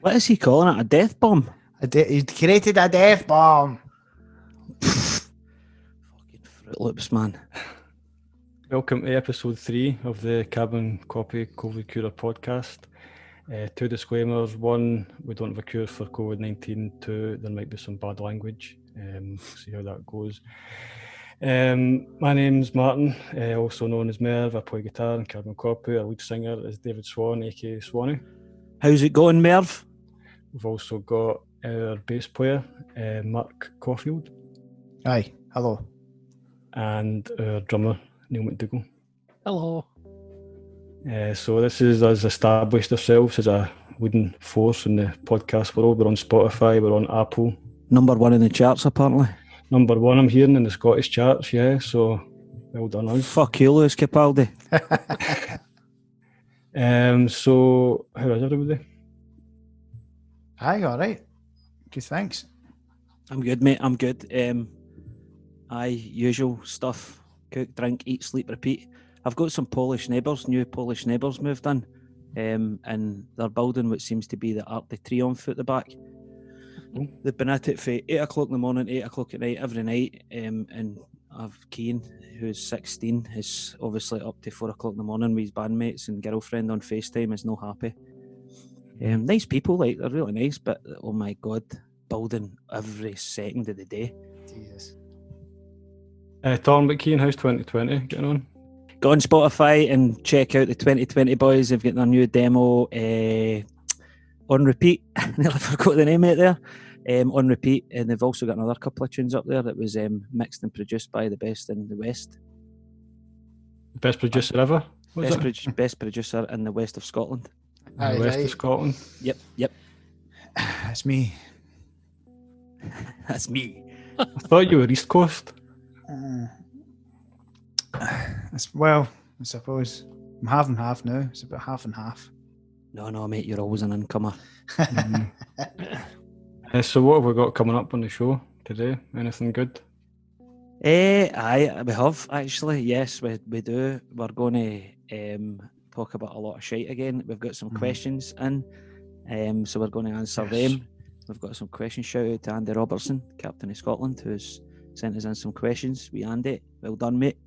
What is he calling it? A death bomb? He created a death bomb. Fucking Fruit Loops, man. Welcome to episode 3 of the Cabin Copy COVID Cure podcast. 2 disclaimers. 1, we don't have a cure for COVID-19. 2, there might be some bad language. See how that goes. My name's Martin, also known as Merv. I play guitar in Cabin Copy. Our lead singer is David Swan, aka Swanee. How's it going, Merv? We've also got our bass player, Mark Caulfield. Aye, hello. And our drummer, Neil McDougall. Hello. So this is us established ourselves as a leading force in the podcast world. We're on Spotify, we're on Apple. Number 1 in the charts, apparently. Number 1, I'm hearing, in the Scottish charts, yeah, so well done us. Fuck you, Lewis Capaldi. So, how is everybody? Aye, all right. Good, thanks. I'm good, mate, I'm good. Usual stuff. Cook, drink, eat, sleep, repeat. I've got some Polish neighbours, new Polish neighbours moved in, and they're building what seems to be the Arc de Triomphe at the back. They've been at it for 8 o'clock in the morning, 8 o'clock at night, every night, and I've Keane, who's 16, is obviously up to 4 o'clock in the morning with his bandmates and girlfriend on FaceTime, is no happy. Nice people, like, they're really nice, but oh my God, building every second of the day. Jesus. Tom McKean, how's 2020 getting on? Go on Spotify and check out the 2020 boys. They've got their new demo on repeat. I nearly forgot the name of it there. On repeat, and they've also got another couple of tunes up there that was mixed and produced by the best in the West. Best producer ever? Best producer in the West of Scotland. In the West of Scotland? Yep. That's me. That's me. I thought you were East Coast. Well, I suppose I'm half and half now. It's about half and half. No, mate, you're always an incomer. So what have we got coming up on the show today? Anything good? Aye, we have, actually. Yes, we do. We're going to talk about a lot of shite again. We've got some questions in, so we're going to answer them. We've got some questions. Shout out to Andy Robertson, captain of Scotland, who's sent us in some questions. We Andy, well done, mate.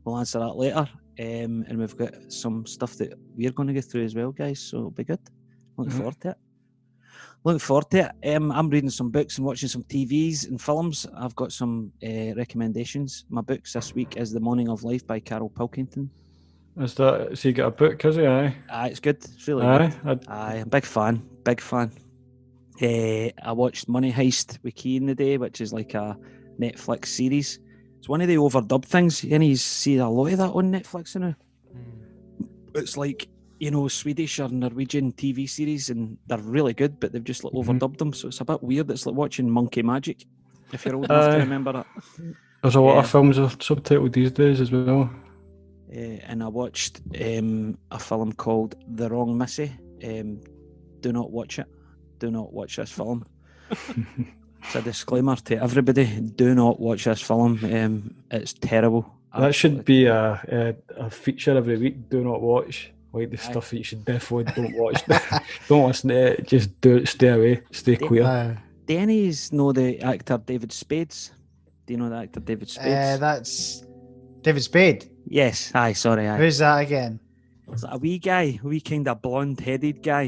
We'll answer that later. And we've got some stuff that we're going to go through as well, guys, so it'll be good. Looking forward to it. I'm reading some books and watching some TVs and films. I've got some recommendations. My books this week is The Morning of Life by Carol Pilkington. Is that, so you got a book, has he? Aye. It's good. It's really good. I'm a big fan. I watched Money Heist with Key in the day, which is like a Netflix series. It's one of the overdubbed things, and you see a lot of that on Netflix now. It's like, you know, Swedish or Norwegian TV series, and they're really good, but they've just like overdubbed them, so it's a bit weird. It's like watching Monkey Magic, if you're old enough to remember that. There's a lot of films are subtitled these days as well. And I watched a film called The Wrong Missy. Do not watch it. Do not watch this film. It's a disclaimer to everybody. Do not watch this film. It's terrible. That should be a feature every week. Do not watch. Like the stuff that you should definitely don't watch. Don't listen to it. Just do it. Stay away. Stay clear. Do any of you know the actor David Spades? Do you know the actor David Spades? That's David Spade. Yes. Aye. Sorry. Aye. Who's that again? It's a wee guy, wee kind of blonde-headed guy.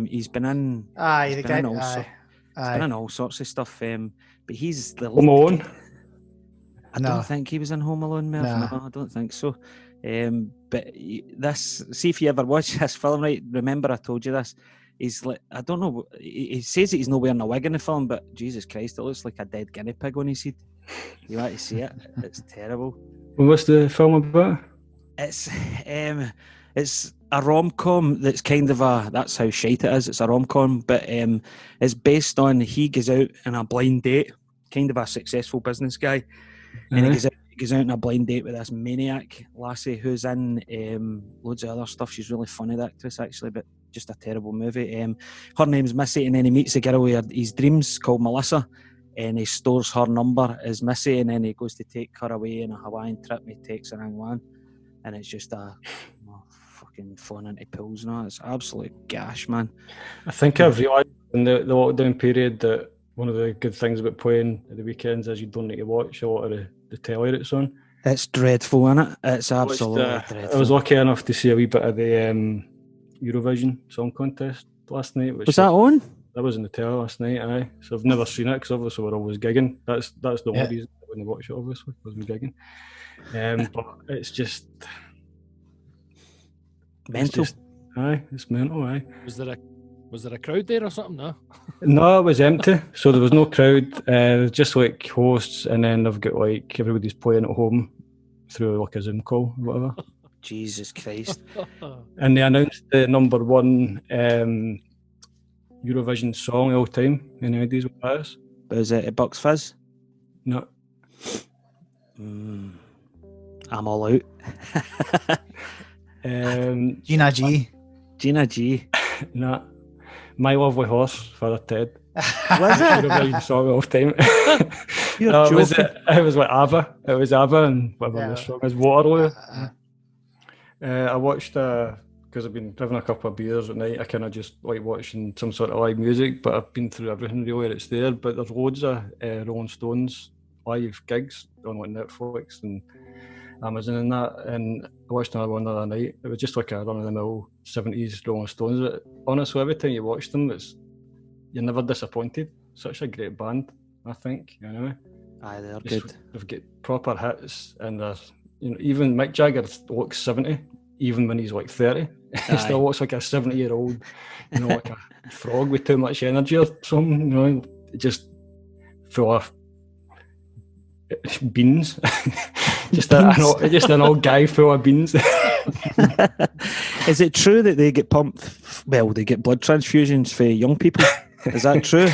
He's been in. Aye, he's the been guy. in He's been in all sorts of stuff. But he's the Home Alone. I don't think he was in Home Alone, Merv. No. No, I don't think so. But this, see if you ever watch this film, right? Remember I told you this. he's like, I don't know. He says that he's not wearing a wig in the film, but Jesus Christ, it looks like a dead guinea pig on his head. You want to see it? It's terrible. Well, what's the film about? It's a rom-com that's kind of that's how shite it is. It's a rom-com, but it's based on he goes out on a blind date, kind of a successful business guy, and he goes out on a blind date with this maniac lassie who's in loads of other stuff. She's really funny, the actress, actually, but just a terrible movie. Her name's Missy, and then he meets a girl with his dreams called Melissa, and he stores her number as Missy, and then he goes to take her away on a Hawaiian trip, and he takes her in one, and it's just fucking falling into pools and all. It's absolute gash, man. I think I've realised in the lockdown period that one of the good things about playing at the weekends is you don't need to watch a lot of the telly that's on. It's dreadful, isn't it? It's absolutely dreadful. I was lucky enough to see a wee bit of the Eurovision Song Contest last night. Was that on? That was in the telly last night, aye. So I've never seen it because obviously we're always gigging. That's the only reason I wouldn't watch it, obviously, because we're gigging. But it's just mental. It's mental, aye. Was there a crowd there or something? No, it was empty, so there was no crowd. Just like hosts, and then they've got like everybody's playing at home through like a Zoom call or whatever. Jesus Christ! And they announced the number one Eurovision song of all time. Any ideas what that is? But is it Bucks Fizz? No. I'm all out. Gina G. Gina G. No. My Lovely Horse, Father Ted. Was it? Eurovision song of all time. You're no, joking. it was like ABBA. It was ABBA and whatever the song is, Waterloo. I watched because I've been having a couple of beers at night. I kind of just like watching some sort of live music, but I've been through everything really that's there. But there's loads of Rolling Stones live gigs on like Netflix and Amazon and that. And I watched another one the other night. It was just like a run-of-the-mill 70s Rolling Stones. Honestly, every time you watch them, you're never disappointed. Such a great band, I think. Anyway, aye, they're good. They've got proper hits, and even Mick Jagger looks 70, even when he's like 30. He still looks like a 70-year-old, like a frog with too much energy or something. Just full of beans. just an old guy full of beans. Is it true that they get pumped? Well, they get blood transfusions for young people. Is that true?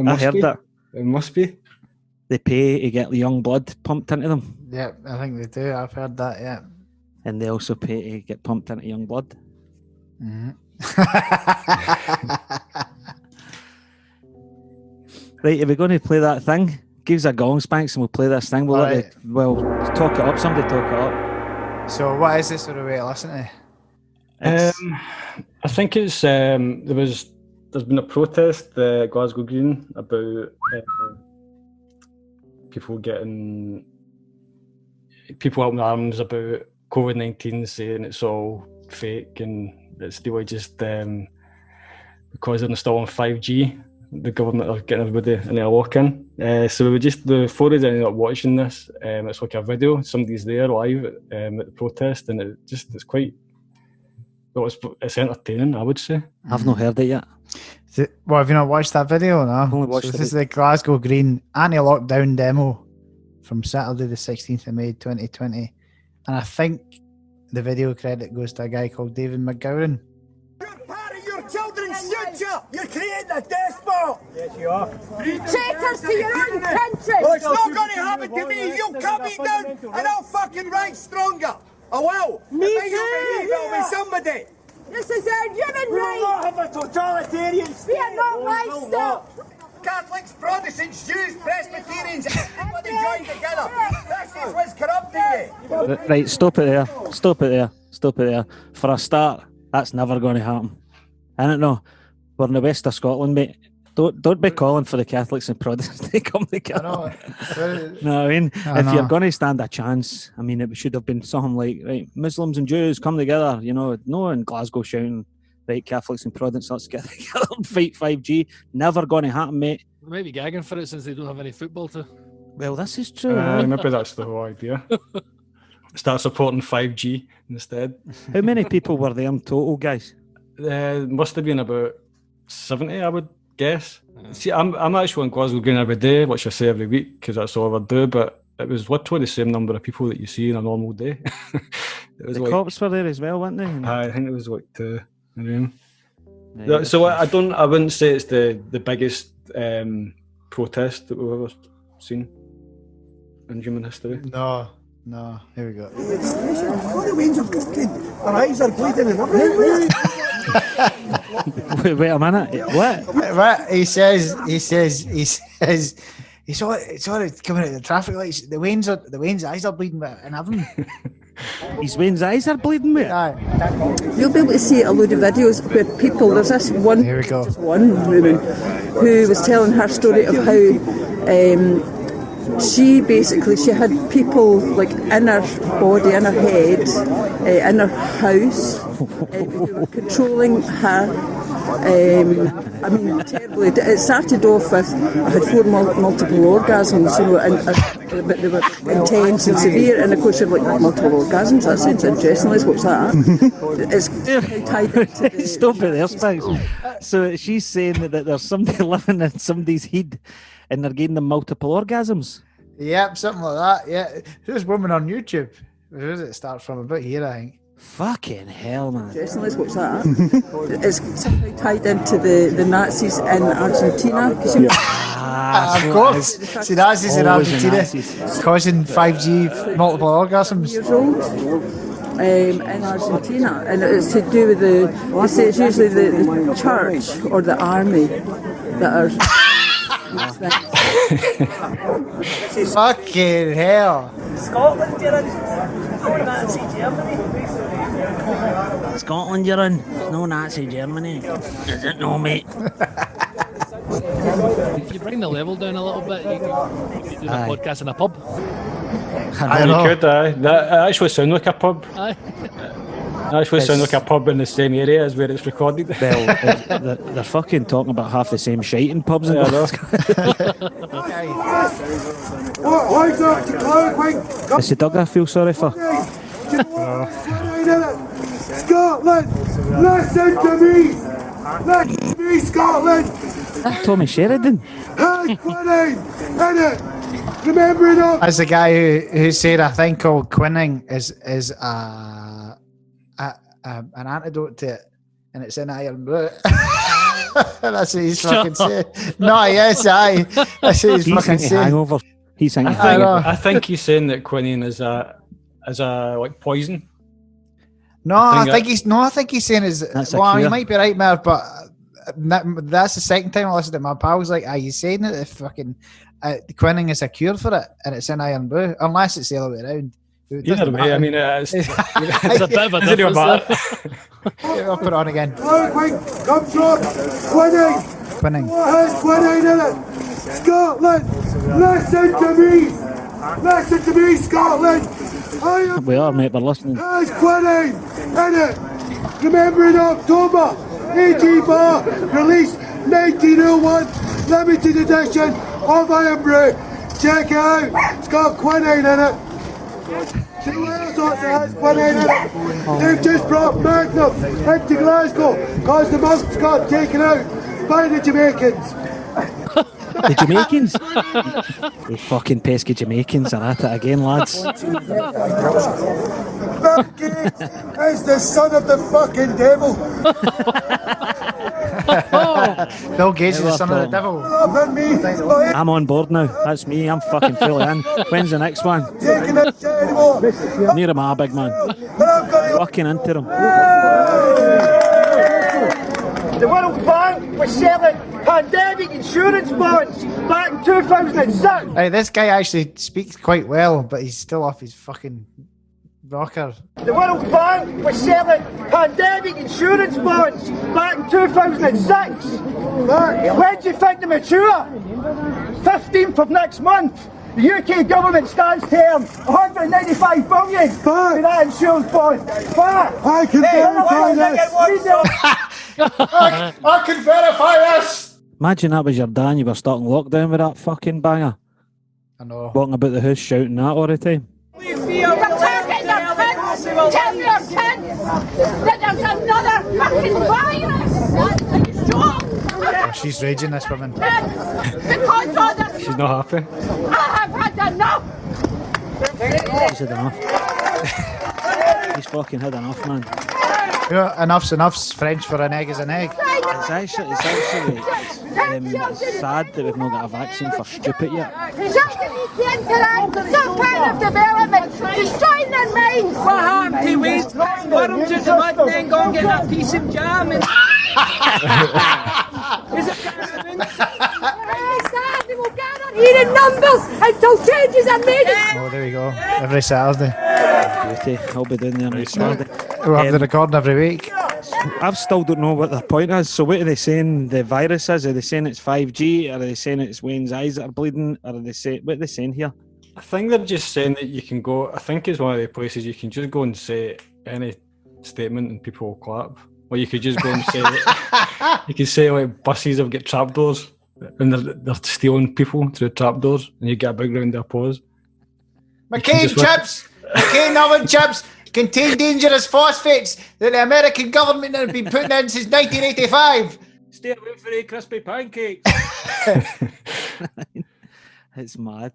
I heard that. It must be. They pay to get the young blood pumped into them. Yeah, I think they do. I've heard that, yeah. And they also pay to get pumped into young blood. Mm-hmm. Right, are we going to play that thing? Give us a gong, Spanks, and we'll play this thing. We'll talk it up. Somebody talk it up. So what is this sort of way to listen to? I think it's there's been a protest at Glasgow Green about people up in arms about COVID-19, saying it's all fake and it's really just because they're installing 5G. The government are getting everybody in a lock-in. So the four of us ended up watching this. It's like a video. Somebody's there live at the protest, and it's entertaining, I would say. I've not heard it yet. Well, have you not watched that video? No. I've only watched this is the Glasgow Green anti-lockdown demo from Saturday the 16th of May 2020. And I think the video credit goes to a guy called David McGowan. You're part of your children's future! You're creating a death spot! Yes, you are. Traitors to your own country! Well, it's not going to happen to me! You'll cut me down and I'll fucking rise stronger! I will! Me if I too, don't behave, I'll be somebody! This is our human We will right! not have a totalitarian state! We are not livestock! Catholics, Protestants, Jews, Presbyterians, everybody join together! This is what's corrupting you! Right, stop it there. For a start, that's never going to happen. I don't know. We're in the west of Scotland, mate. Don't be calling for the Catholics and Protestants to come together. No, I mean, if you're going to stand a chance, I mean, it should have been something like, right, Muslims and Jews come together, no in Glasgow shouting, right, Catholics and Protestants, let's get together and fight 5G. Never going to happen, mate. They might be gagging for it since they don't have any football to. Well, this is true. Maybe that's the whole idea. Start supporting 5G instead. How many people were there in total, guys? Must have been about 70, I would guess. See, I'm actually on Glasgow Green every day, which I say every week because that's all I do. But it was literally the same number of people that you see in a normal day. It was The like, cops were there as well, weren't they? I think it was like 2 in the room. Yeah, So I wouldn't say it's the biggest protest that we've ever seen in human history. No, here we go. All the winds are fucking. Our eyes are bleeding and everything. Wait a minute. What? What he says, it's all coming out of the traffic lights. The Wayne's eyes are bleeding, and everything. His Wayne's eyes are bleeding, mate. Aye. You'll be able to see a load of videos where people, there's this one, Here we go. just one woman who was telling her story of how she had people like in her body, in her head, in her house, who were controlling her. I mean, terribly. It started off with I had 4 multiple orgasms, but they were intense and severe. And of course, you're like multiple orgasms. That sounds interesting. Let's watch that. It's tied into the... Stop it there, Spags. So she's saying that there's somebody living in somebody's head, and they're getting them multiple orgasms. Yep, something like that. Yeah, there's woman on YouTube. Where does it start from? About here, I think. Fucking hell, man. Let's watch that. It's somehow tied into the Nazis in Argentina. Of course. See, Nazis in Always the Argentina Nazis. causing 5G multiple orgasms. Years old in Argentina, and it's to do with they say it's usually the church or the army that are. Fucking hell. Scotland, you're in. No Nazi Germany. Scotland, you're in. No Nazi Germany. Is it no, mate? If you bring the level down a little bit, you could do a podcast in a pub. I know. You could, that actually sound like a pub. Aye. It actually sound like a pub in the same area as where it's recorded. Well, they're fucking talking about half the same shite in pubs in Glasgow. It's the dog I feel sorry for. Scotland, listen to me! Listen to me, Scotland! Tommy Sheridan. Hey, quinine, innit? Remember it up! As the guy who said, I think called quinine is an antidote to it, and it's in iron blue. That's what he's fucking saying. No, yes, aye. That's what he's fucking saying. Hangover. He's hanging. I think he's saying that quinine is a like poison. No, I think he's saying is. Well, he might be right, Merv, but that's the second time I listened to my pals like, are you saying that if fucking the quinine is a cure for it and it's in iron blue, unless it's the other way around. Either way, I mean, it's a bit of a difference. I'll put it on again. Come from quinine! Quinine. Go ahead, quinine in it! Scotland, listen to me! Listen to me, Scotland! We are, mate, we're listening. There's quinine in it! Remember in October, AG Bar released 1901 limited edition of Iron Brew. Check it out, it's got quinine in it. See what else also has quinine in it? They've just brought Magnum into Glasgow because the monks got taken out by the Jamaicans. The Jamaicans? The fucking pesky Jamaicans are at it again, lads. Bill Gates is the son of the fucking devil. Bill Gates is the son of the devil. I'm on board now. That's me. I'm fucking fully in. When's the next one? Taking it anymore. Near him, big man. Fucking into him. The World Bank was selling pandemic insurance bonds back in 2006. Hey, this guy actually speaks quite well, but he's still off his fucking rocker. The World Bank was selling pandemic insurance bonds back in 2006. When do you think they mature? 15th of next month. The UK government stands term 195 billion for that insurance bond. I can verify this. I can verify this. Imagine that was your dad and you were stuck in lockdown with that fucking banger. I know. Walking about the house shouting that all the time. You're targeting your kids! Tell your kids that there's another fucking virus! Are you sure? she's raging, this woman. She's not happy. I have had enough. He's had enough. He's fucking had enough, man. Yeah, enough's French for an egg is an egg. It's actually sad that we've not got a vaccine for stupid yet. Some kind of development, destroying their minds. What happened to Wade? Worms is a mud then go and get a piece of jam and... Is it They will gather here in numbers until changes are made. Oh, there we go. Every Saturday. Beauty. I'll be down there next Saturday. We'll have the recording every week. I still don't know what their point is. So what are they saying the virus is? Are they saying it's 5G? Are they saying it's Wayne's eyes that are bleeding? Or are they saying, what are they saying here? I think they're just saying that you can go, I think it's one of the places you can just go and say any statement and people will clap. Or you could just go and say, you could say like buses have got trapdoors and they're stealing people through trapdours and you get a big round of applause. McCain chips! McCain oven chips contain dangerous phosphates that the American government has been putting in since 1985. Stay away from the crispy pancakes. It's mad.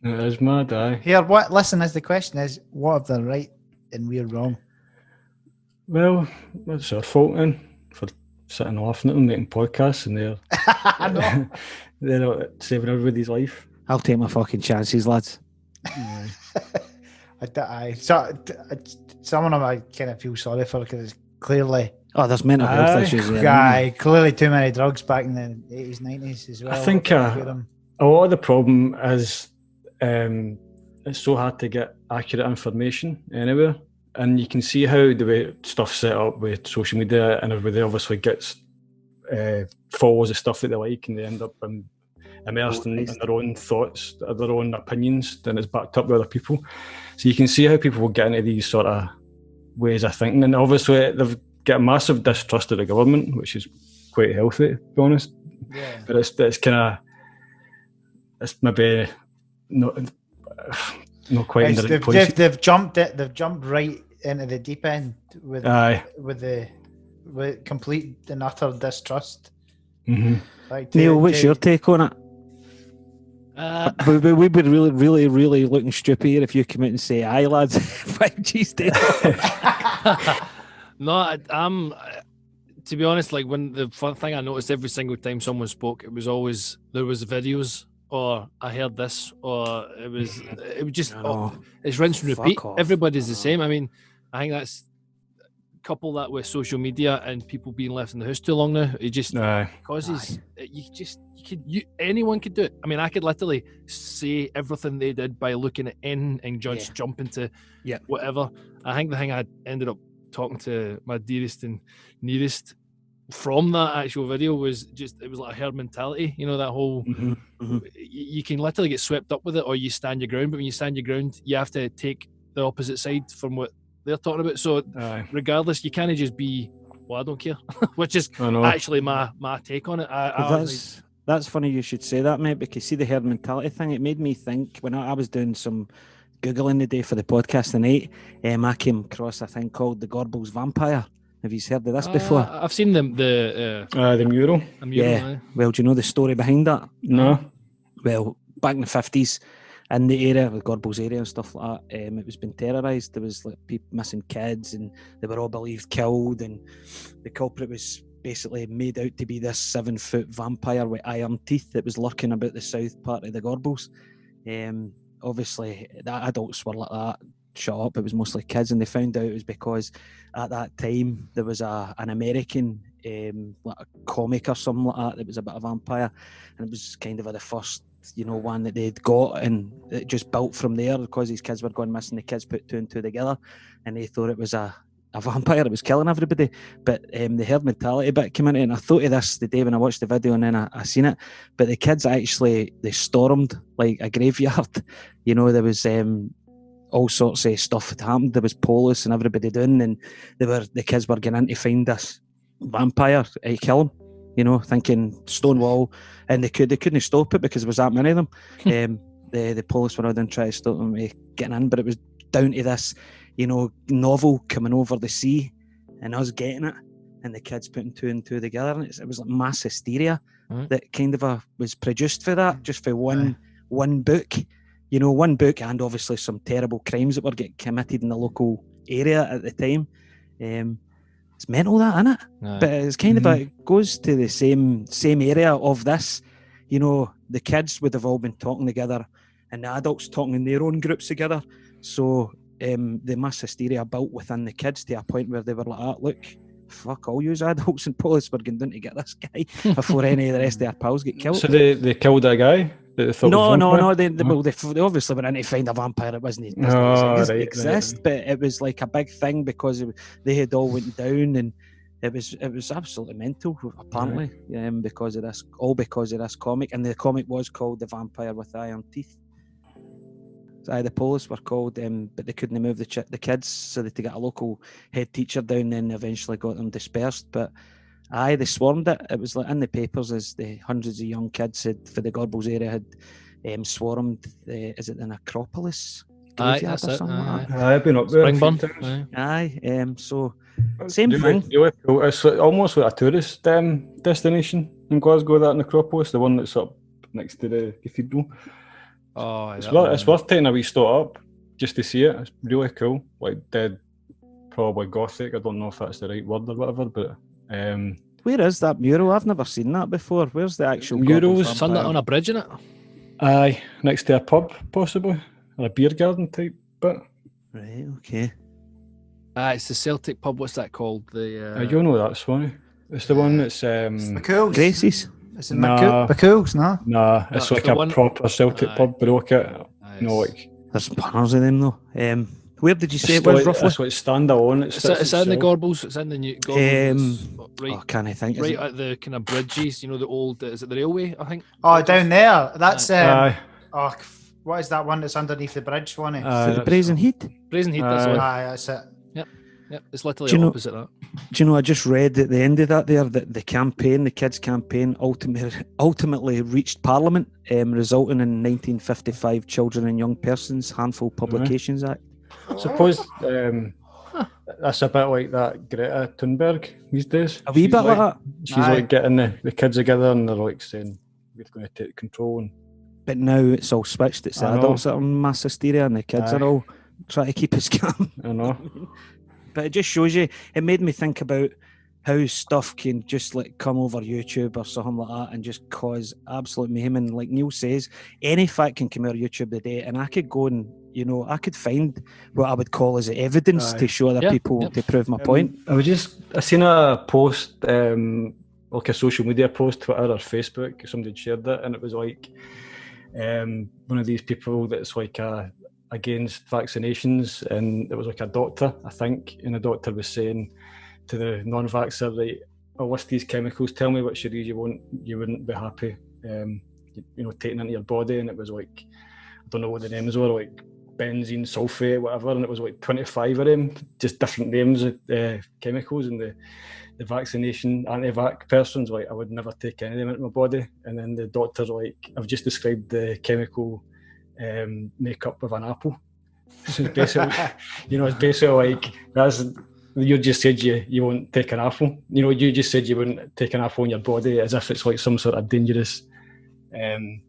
It is mad, aye. Here, what? Listen, as the question is, what have they right and we're wrong? Well, it's our fault then for sitting laughing at them, making podcasts, and they're saving everybody's life. I'll take my fucking chances, lads. Some of them I kind of feel sorry for because it's clearly. Oh, there's mental health issues there. Aye, clearly too many drugs back in the 80s, 90s as well. I think a lot of the problem is it's so hard to get accurate information anywhere. And you can see how the way stuff's set up with social media and everybody obviously gets follows the stuff that they like and they end up immersed in their own thoughts, their own opinions, then it's backed up with other people. So you can see how people will get into these sort of ways of thinking. And obviously they've got a massive distrust of the government, which is quite healthy, to be honest. Yeah. But it's kind of, it's maybe not quite in the right place. They've jumped right into the deep end with complete and utter distrust. Mm-hmm. Like Neil, what's your take on it? We'd be really, really looking stupid here if you come out and say, "Aye, lads, 5G's dead." No, I'm. To be honest, like when the fun thing I noticed every single time someone spoke, it was always there was videos. Or I heard this, or it was just it's rinse and repeat. Everybody's the same. I mean, I think that's couple that with social media and people being left in the house too long now. It just causes anyone could do it. I mean, I could literally say everything they did by looking at N and just jump into whatever. I think the thing I ended up talking to my dearest and nearest from that actual video was just, it was like a herd mentality, you know, that whole you can literally get swept up with it or you stand your ground, but when you stand your ground you have to take the opposite side from what they're talking about. So regardless, you can't just be, well, I don't care, which is actually my take on it. That's funny you should say that, mate, because see the herd mentality thing, it made me think when I was doing some Googling the day for the podcast tonight, I came across a thing called the Gorbals Vampire. Have you heard of this before? I've seen the mural. Yeah. Well, do you know the story behind that? No. Well, back in the 50s, in the area, the Gorbals area and stuff like that, it was been terrorised. There was like people missing kids, and they were all believed killed. And the culprit was basically made out to be this 7-foot vampire with iron teeth that was lurking about the south part of the Gorbals. Obviously, the adults were like that. Shut up, it was mostly kids, and they found out it was because at that time there was an American like a comic or something like that was about a vampire, and it was kind of the first one that they'd got, and it just built from there because these kids were going missing. The kids put two and two together and they thought it was a vampire that was killing everybody. But the herd mentality bit came into it, and I thought of this the day when I watched the video, and then I seen it. But the kids actually, they stormed like a graveyard. There was all sorts of stuff had happened. There was police and everybody doing, and the kids were getting in to find this vampire to kill him, thinking Stonewall, and they couldn't stop it because there was that many of them. The police were all down trying to stop them getting in, but it was down to this novel coming over the sea and us getting it, and the kids putting 2 and 2 together, and it was like mass hysteria that kind of was produced for that, just for one book, one book, and obviously some terrible crimes that were getting committed in the local area at the time. It's mental, that, isn't it? But it's kind of it goes to the same area of this. The kids would have all been talking together, and the adults talking in their own groups together. So the mass hysteria built within the kids to a point where they were like, look, fuck all you adults and police, we're going down to get this guy before any of the rest of our pals get killed. So they killed that guy? That they thought no. They obviously went in to find a vampire. It doesn't exist, but it was like a big thing because they had all went down, and it was absolutely mental, apparently, because of this comic. And the comic was called The Vampire with Iron Teeth. The police were called, but they couldn't move the kids, so they had to get a local head teacher down, and eventually got them dispersed. But they swarmed it. It was like in the papers as the hundreds of young kids for the Gorbals area had swarmed. Is it the Necropolis? That's it. I've been up there. Springburn. So same thing. Really cool. It's almost like a tourist destination in Glasgow. That Necropolis, the one that's up next to the cathedral. Oh, it's worth taking a wee stop up just to see it. It's really cool. Like dead, probably gothic. I don't know if that's the right word or whatever, but where is that mural? I've never seen that before. Where's the actual murals? It's on a bridge, in it. Aye, next to a pub, possibly, or a beer garden type bit. Right. Okay. It's the Celtic pub. What's that called? You know that, Swanee. It's the one that's McCool's. Gracie's. Is it McCool's? No. Nah, it's like a proper Celtic pub, broke it. Like there's banners of them though. Where did you say it was roughly? It's like standalone. It's in the Gorbals. It's in the new Gorbals. Right. Can I think? Right at the kind of bridges. The old. Is it the railway? I think. Oh, down there. That's what is that one that's underneath the bridge, Swanee? The Brazen Heat. Brazen Heat. That's it. That's it. Yep, it's literally opposite that. Do you know, I just read at the end of that there that the kids' campaign ultimately reached Parliament, resulting in 1955 Children and Young Persons Handful Publications Act. I suppose that's a bit like that Greta Thunberg these days. A wee bit like that. She's like getting the kids together, and they're like saying, we're going to take control. But now it's all switched. It's the adults that are in mass hysteria, and the kids are all trying to keep us calm. I know. But it just shows you, it made me think about how stuff can just like come over YouTube or something like that and just cause absolute mayhem. And like Neil says, any fact can come out of YouTube today, and I could go and, I could find what I would call as evidence to show other people to prove my point. I seen a post, like a social media post, Twitter or Facebook, somebody shared it, and it was like one of these people that's like against vaccinations, and it was like a doctor, I think, and the doctor was saying to the non-vaxxer, right, I'll list these chemicals, tell me which of these you wouldn't be happy taking into your body. And it was like, I don't know what the names were, like benzene, sulfate, whatever, and it was like 25 of them, just different names of chemicals. And the vaccination anti-vax person's like, I would never take any of them into my body. And then the doctor's like, I've just described the chemical makeup of an apple. So it's basically, it's basically like, you just said you won't take an apple. You just said you wouldn't take an apple in your body, as if it's like some sort of dangerous chemical.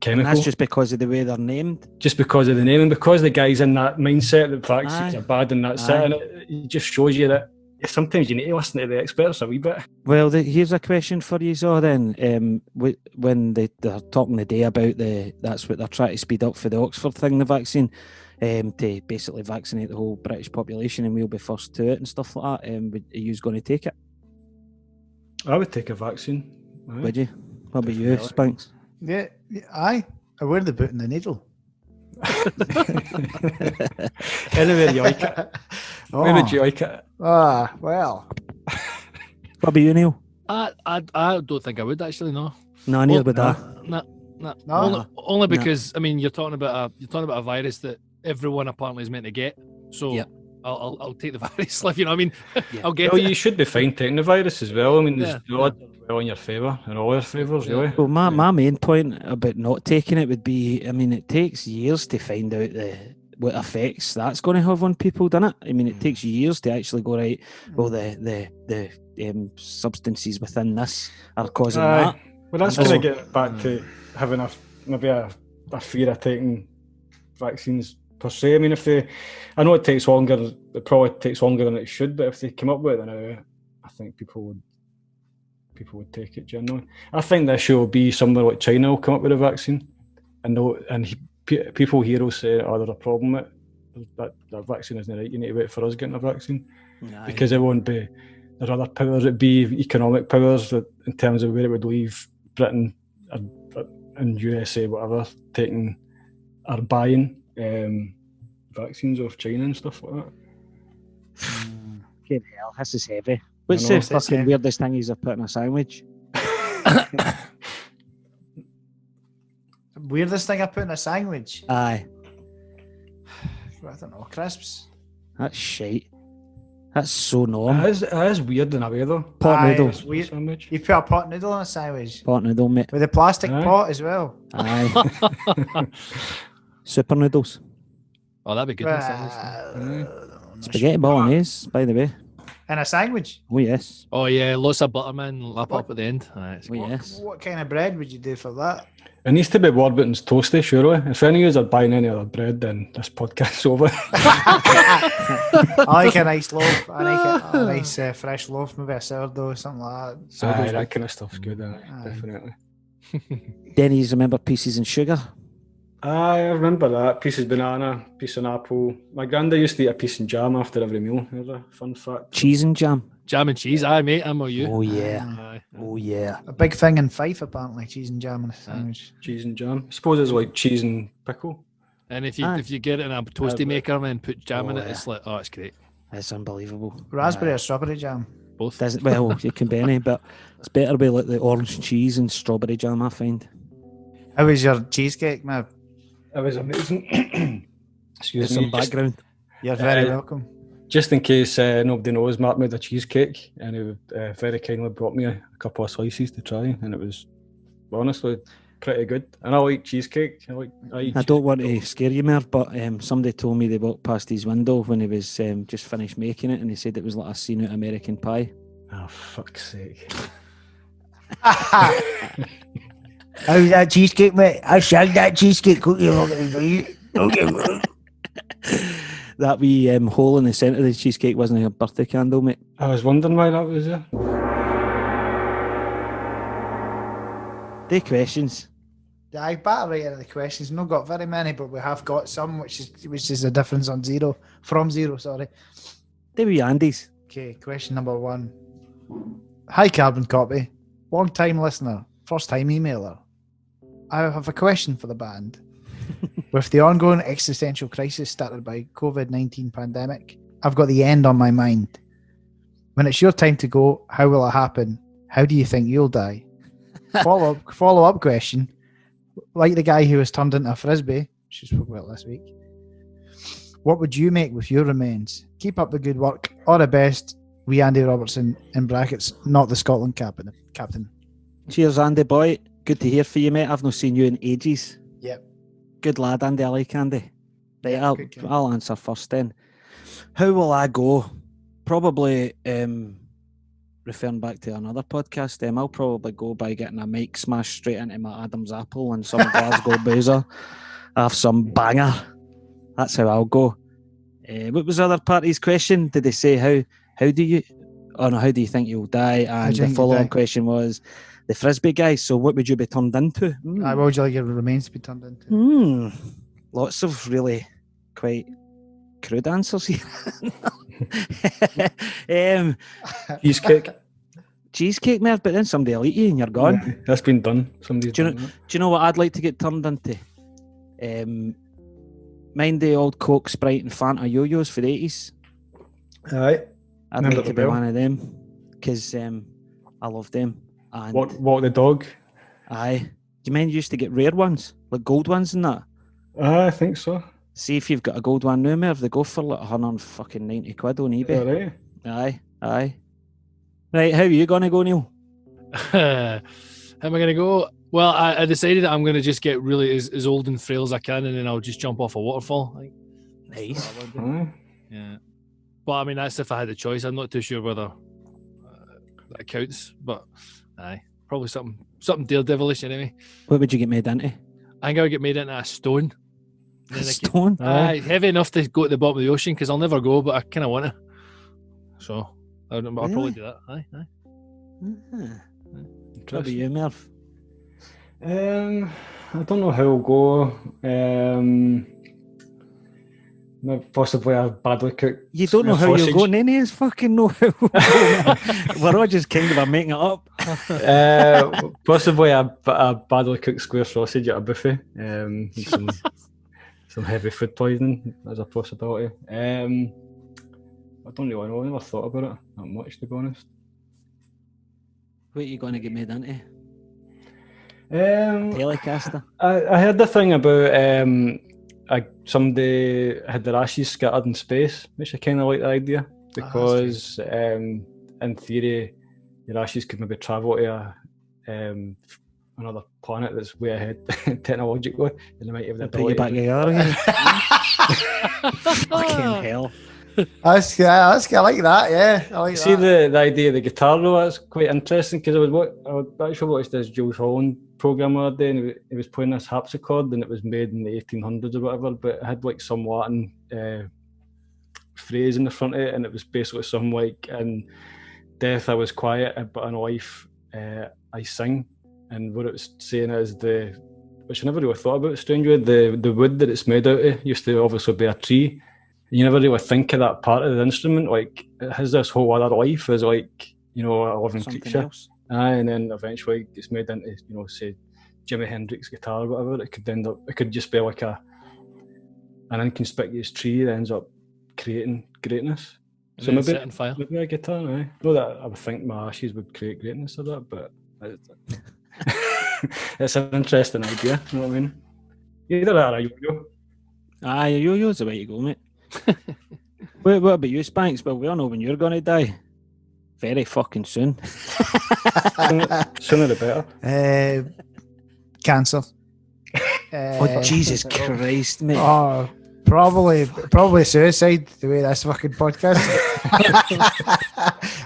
And that's just because of the way they're named. Just because of the name, and because the guy's in that mindset that vaccines are bad, and that's it. And it just shows you that sometimes you need to listen to the experts a wee bit. Well, here's a question for you, Zor, then. When they're talking today about that's what they're trying to speed up for the Oxford thing, the vaccine, to basically vaccinate the whole British population, and we'll be first to it and stuff like that. Are you going to take it? I would take a vaccine. Aye. Would you? What about you, Spinks? Yeah, aye. I wear the boot and the needle. Anywhere you like it. Where would you like it? Well. What about you, Neil? I don't think I would actually. No. No, neither would I. No. Only because you're talking about a virus that everyone apparently is meant to get. So I'll take the virus. Like, you know what I mean? Yeah. I'll get it. You should be fine taking the virus as well. I mean, there's the odds well in your favour, in all your favours, really. Well, my main point about not taking it would be, it takes years to find out what effects that's going to have on people, doesn't it? I mean, it takes years to actually go, right, well, the substances within this are causing that. Well, that's kind of getting back to having maybe a fear of taking vaccines per se. I mean, I know it takes longer, it probably takes longer than it should, but if they come up with it now, I think people would take it generally. I think the issue will be somewhere like China will come up with a vaccine, and people here will say, "Oh, there's a problem with it. That vaccine isn't right. You need to wait for us getting a vaccine," because it won't be. There's other powers. It'd be economic powers that, in terms of where it would leave Britain and USA, whatever, taking or buying vaccines off China and stuff like that. Fucking hell, this is heavy. What's the fucking weirdest thing you've put in a sandwich? Weirdest thing I put in a sandwich? Aye. I don't know, crisps. That's shite. That's so normal. It is weird in a way though. Pot noodles. Sandwich. You put a pot noodle in a sandwich? Pot noodle, mate. With a plastic pot as well? Aye. Super noodles. Oh, that'd be good in a sandwich. Spaghetti bolognese, by the way. In a sandwich? Oh, yes. Oh, yeah, lots of butter, man. Lap up at the end. Yes. What kind of bread would you do for that? It needs to be Warburton's toasty, surely. If any of you are buying any other bread, then this podcast's over. I like a nice loaf. I like a nice fresh loaf, maybe a sourdough, something like that. Aye, that kind of stuff's good, definitely. Denny's, remember Pieces and Sugar? I remember that. Piece of banana, piece of apple. My granddad used to eat a piece of jam after every meal. There's a fun fact. Cheese and jam. Jam and cheese, aye, mate. I'm with you. Oh, yeah. Oh, yeah. A big thing in Fife, apparently, cheese and jam in a sandwich. Cheese and jam. I suppose it's like cheese and pickle. And if you get it in a toasty maker and then put jam in it, it's like, it's great. It's unbelievable. Raspberry or strawberry jam? Both. Well, you can be any, but it's better with like the orange cheese and strawberry jam, I find. How was your cheesecake, Mav? It was amazing. Excuse me. Some background. You're very welcome. Just in case nobody knows, Mark made a cheesecake and he very kindly brought me a couple of slices to try, and it was honestly pretty good. And I like cheesecake. I don't want to scare you, Merv, but somebody told me they walked past his window when he was just finished making it, and he said it was like a scene out of American Pie. Oh, fuck's sake. How's that cheesecake, mate? I shagged that cheesecake cookie. That wee hole in the centre of the cheesecake wasn't a birthday candle, mate. I was wondering why that was there. The questions. I battle right into the questions. Not got very many, but we have got some, which is a difference on zero. Sorry. They were Andy's. Okay, question number 1. Hi, Carbon Copy. Long time listener, first time emailer. I have a question for the band. With the ongoing existential crisis started by COVID-19 pandemic, I've got the end on my mind. When it's your time to go, how will it happen? How do you think you'll die? Follow up question. Like the guy who was turned into a frisbee, which we spoke about last week. What would you make with your remains? Keep up the good work. All the best. We Andy Robertson, in brackets, not the Scotland captain. Cheers, Andy boy. Good to hear from you, mate. I've not seen you in ages. Yep. Good lad, Andy. I like Andy. Right, Yeah, I'll answer first then. How will I go? Probably, referring back to another podcast, I'll probably go by getting a mic smashed straight into my Adam's apple and some Glasgow boozer. Have some banger. That's how I'll go. What was the other party's question? Did they say how do you think you'll die? And the follow-on question was the frisbee guy. So what would you be turned into? What would you like your remains to be turned into? Lots of really quite crude answers here. Cheesecake, Merv, but then somebody will eat you and you're gone. Yeah, that's been done. Do you know what I'd like to get turned into? Mind the old Coke, Sprite and Fanta yo-yos for the 80s? Aye. I'd like to be one of them because I love them. And walk the dog. Aye. Do you mind you used to get rare ones? Like gold ones and that? I think so. See if you've got a gold one now, Merv, they go for like 190 quid on eBay. Right. Aye. Right, how are you going to go, Neil? How am I going to go? Well, I decided that I'm going to just get really as old and frail as I can, and then I'll just jump off a waterfall. Nice. Yeah. But I mean, that's if I had the choice. I'm not too sure whether that counts. But aye, probably something daredevilish anyway. What would you get made into? I think I would get made into a stone. A stone? Aye, heavy enough to go to the bottom of the ocean because I'll never go, but I kind of want to. So I'll probably do that. Aye. What about you, Merv? I don't know how I'll go. Possibly a badly cooked. You don't know how you're going. Any is fucking know how. We're all just kind of making it up. Possibly a badly cooked square sausage at a buffet. Some heavy food poisoning as a possibility. I don't really know. I never thought about it that much, to be honest. What are you going to get made into? Telecaster. I heard the thing about somebody had their ashes scattered in space, which I kind of like the idea because in theory your ashes could maybe travel to another planet that's way ahead technologically, and they might have the ability. Put you back again. Fucking hell. I like that. Yeah, I like See that. the idea of the guitar though. That's quite interesting because I actually watched this Jules Holland program the other day, and he was playing this harpsichord, and it was made in the 1800s or whatever, but it had like some Latin phrase in the front of it, and it was basically some like, in death I was quiet, but in life I sing. And what it was saying is which I never really thought about, strangely, the wood that it's made out of used to obviously be a tree. You never really think of that part of the instrument, like it has this whole other life as like, you know, a living creature. And then eventually it's made into, you know, say Jimi Hendrix guitar or whatever. It could just be like an inconspicuous tree that ends up creating greatness. So maybe a guitar, Not that I would think my ashes would create greatness or that, but it's an interesting idea, you know what I mean? Either that or a yo-yo. Aye, a yo-yo's the way to go, mate. What about you, Spanks? Well, we all know when you're going to die. Very fucking soon. Sooner the better. Cancer. Oh, Jesus Christ, mate. Oh, probably suicide, the way this fucking podcast.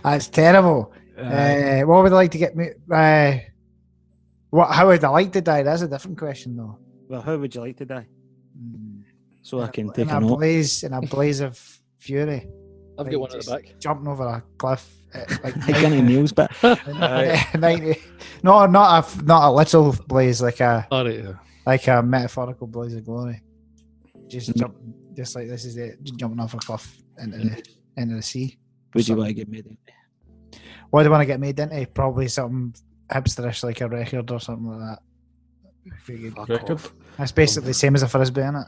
That's terrible. What would I like to get me? How would I like to die? That's a different question, though. Well, how would you like to die? So I can take a note. In a blaze of fury. I've got one at the back. Jumping over a cliff. Like Kenny Neal's bit. 90. No, not a literal blaze, like a metaphorical blaze of glory. Just jump, just like this is it. Just jumping off a cliff into the sea. Would you want to get made into? What do I want to get made into? Probably something hipsterish, like a record or something like that. Record. That's basically the same as a frisbee, isn't it?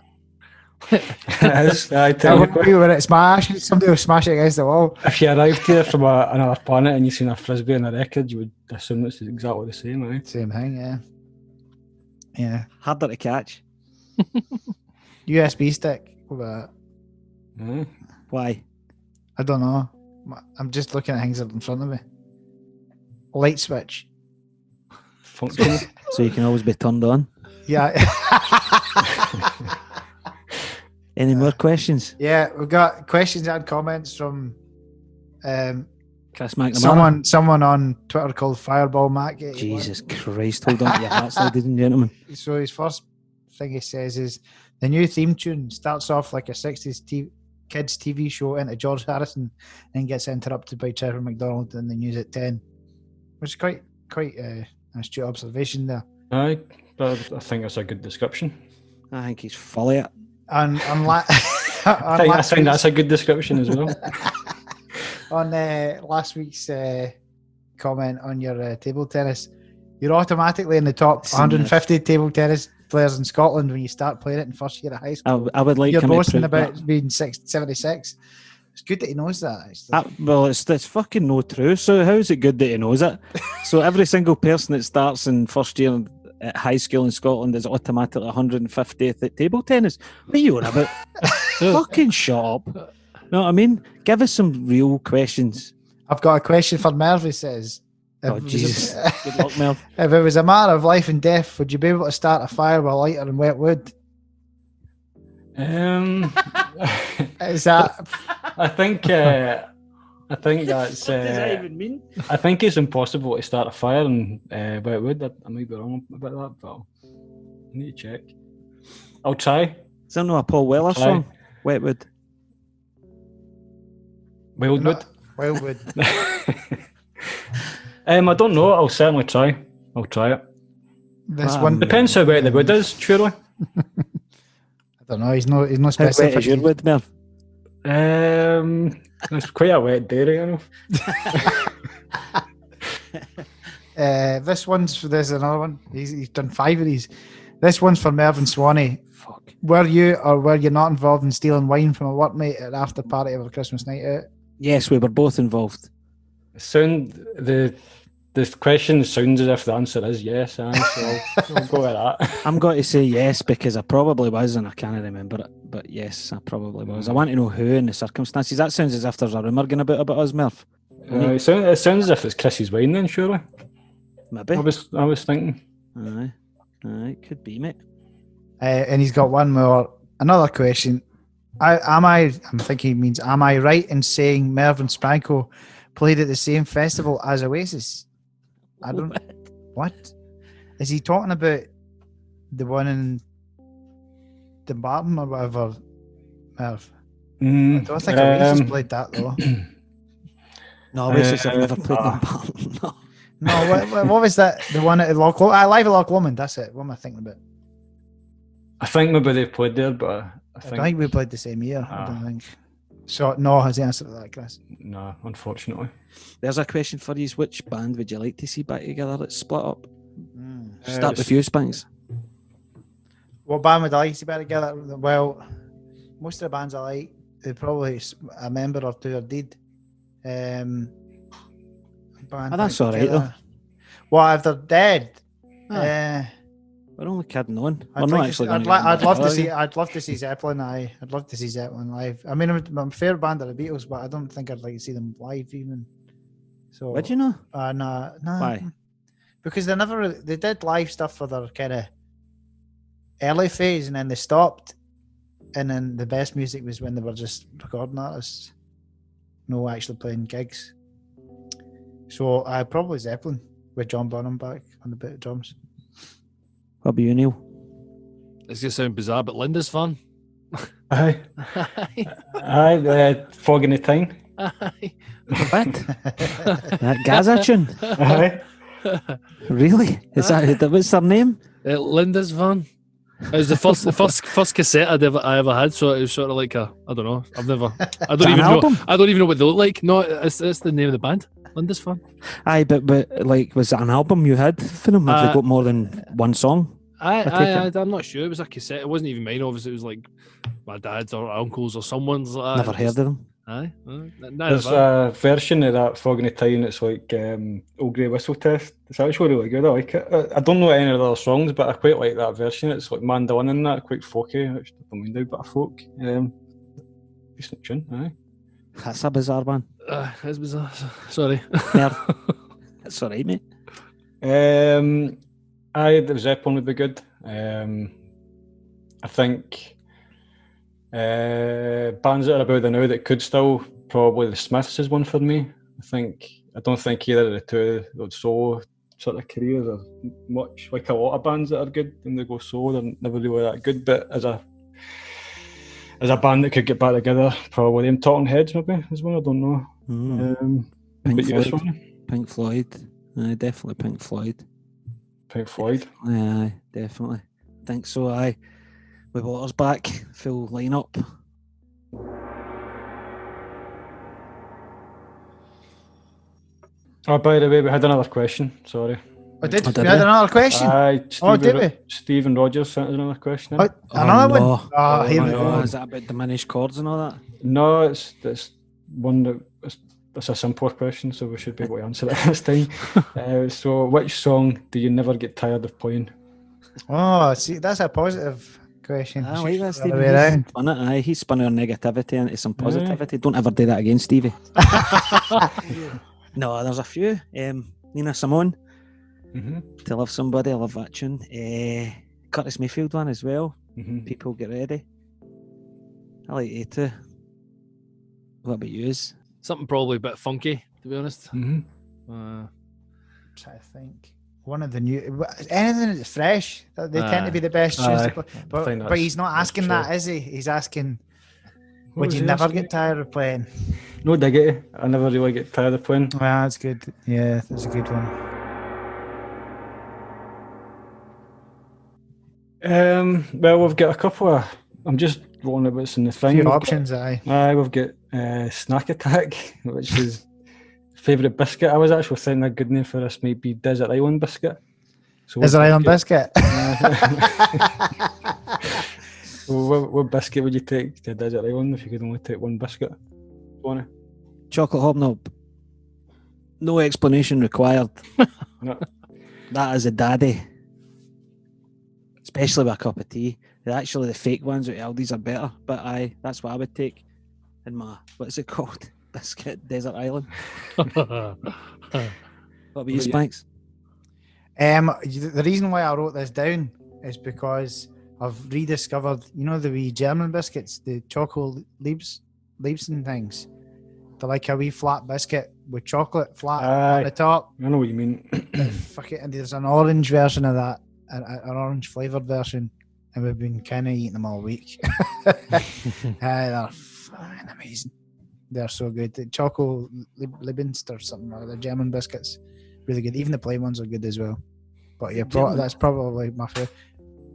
I tell you, when it smashes, somebody will smash it against the wall. If you arrived here from another planet and you've seen a frisbee and a record, you would assume it's exactly the same, right? Same thing, yeah. Yeah. Harder to catch. USB stick. What about that? Why? I don't know. I'm just looking at things in front of me. Light switch. Functional. So you can always be turned on. Yeah. Any more questions? Yeah, we've got questions and comments from Chris McNamara. Someone on Twitter called Fireball Mac. Jesus Christ, hold on to your hats, ladies and gentlemen. So his first thing he says is, the new theme tune starts off like a 60s kids TV show into George Harrison and gets interrupted by Trevor McDonald in the news at 10. Which is quite an astute observation there. I think that's a good description. I think he's full of it. I think that's a good description as well. On last week's comment on your table tennis, you're automatically in the top 150 table tennis players in Scotland when you start playing it in first year of high school. I would like you're him boasting to about being 76. It's good that he knows that. Well, it's fucking no true. So how is it good that he knows it? So every single person that starts in first year at high school in Scotland is automatically 150th at table tennis. What are you on about? Fucking shut up. Know what I mean? Give us some real questions. I've got a question for Merv, he says. Oh, Jesus. Good luck, Merv. If it was a matter of life and death, would you be able to start a fire with a lighter and wet wood? Is that? I think that's. What does that even mean? I think it's impossible to start a fire in Wetwood. I might be wrong about that, but I need to check. I'll try. Is there no a Paul Weller song? Wetwood. Wildwood. Wildwood. I don't know. I'll certainly try. I'll try it. This one depends how wet the wood is, surely. I don't know. He's no How specific. wet is your wood, Merv? It's quite a wet day, I know. There's another one. He's done 5 of these. This one's for Mervyn Swanee. Fuck. Were you or were you not involved in stealing wine from a workmate at after party of a Christmas night out? Yes, we were both involved. The question sounds as if the answer is yes, so I'll go with that. I'm going to say yes because I probably was and I can't remember it. But yes, I probably was. I want to know who and the circumstances. That sounds as if there's a rumour going about us, Merv. It sounds as if it's Chrissy's wine then, surely. Maybe. I was thinking. Aye, could be, mate. And he's got one more. Another question. I'm thinking he means, am I right in saying Mervyn Spanko played at the same festival as Oasis? I don't. What? Is he talking about the one in Dumbarton or whatever, Merv? I don't think Oasis played that though. No, Oasis have never played Dumbarton. No, what was that? The one at Live at Loch Lomond. That's it. What am I thinking about? I think maybe they played there, but I think we played the same year. I don't think. So no, has the answer to that, Chris? No, unfortunately. There's a question for you. Which band would you like to see back together that's split up? Start with you, Spanks. What band would I like to see back together? Well, most of the bands I like, they probably a member or two are dead. That's all right though. Well, if they're dead, we're only kidding on. I'd love to see Zeppelin. I'd love to see Zeppelin live. I mean, I'm a fair band of the Beatles, but I don't think I'd like to see them live even. So would you know? No. Why? Because they did live stuff for their kind of early phase, and then they stopped. And then the best music was when they were just recording artists, no actually playing gigs. So probably Zeppelin with John Bonham back on the bit of drums. What about you, Neil? It's going to sound bizarre, but Linda's fun. Aye. Fog in the Time. Aye. What? That Gaza tune? Aye. Really? Is that what's her name? Linda's fun. It was the first cassette I ever had, so it was sort of like I don't know. I don't even know what they look like. No, it's the name of the band. Linda's fun. Aye, but like, was it an album you had for them? Have they got more than one song? I'm not sure. It was a cassette. It wasn't even mine. Obviously, it was like my dad's or uncle's or someone's like that. Never heard of them. Aye. There's a version of that Fog in the Time that's like Old Grey Whistle Test. It's actually really good. I like it. I don't know any of the other songs, but I quite like that version. It's like mandolin in that, quite folky. I don't mind a bit of folk. Decent tune, aye. That's a bizarre one. It's bizarre. Sorry. That's all right, mate. The Zeppelin would be good. I think bands that are about the now that could still, probably the Smiths is one for me. I don't think either of the two solo sort of careers are much like a lot of bands that are good when they go solo. They're never really that good, but as a band that could get back together, probably them Talking Heads maybe as well. I don't know. Pink Floyd. Definitely Pink Floyd. Pink Floyd. Aye, definitely. I think so. Aye, with Waters back, full lineup. Oh, by the way, we had another question. Sorry. We had another question? Did we? Stephen Rogers sent us another question. Another one? Here we go. Is that about diminished chords and all that? No, it's one that it's a simpler question, so we should be able to answer it this time. So, which song do you never get tired of playing? Oh, see, that's a positive question. I like that, Stevie. He spun our negativity into some positivity. Don't ever do that again, Stevie. No, there's a few. Nina Simone. To Love Somebody, I love that tune. Curtis Mayfield one as well. People Get Ready. I like A2. What about yours? Something probably a bit funky, to be honest. I'm trying to think. One of the new, anything that's fresh, they tend to be the best tunes to play. But he's not asking that, is he? He's asking, would you never get tired of playing? No diggity. I never really get tired of playing. Well, that's good. Yeah, that's a good one. Well, we've got a couple of. I'm just rolling about what's in the thing. Few options, aye. We've got Snack Attack, which is favourite biscuit. I was actually thinking a good name for this might be Desert Island Biscuit. So Desert Island Biscuit. What biscuit would you take to Desert Island if you could only take one biscuit? Bonnie? Chocolate hobnob. No explanation required. No. That is a daddy. Especially with a cup of tea. Actually, the fake ones at Aldi's are better, but that's what I would take in my, what's it called? Biscuit Desert Island. What about you, Spanks? The reason why I wrote this down is because I've rediscovered, the wee German biscuits, the chocolate Liebsen things. They're like a wee flat biscuit with chocolate flat on the top. I know what you mean. Fuck it, and there's an orange version of that, an orange flavoured version, and we've been kind of eating them all week. They're fucking amazing. They're so good. The chocolate Liebenst or something, or the German biscuits, really good. Even the plain ones are good as well. But yeah, that's probably my favorite.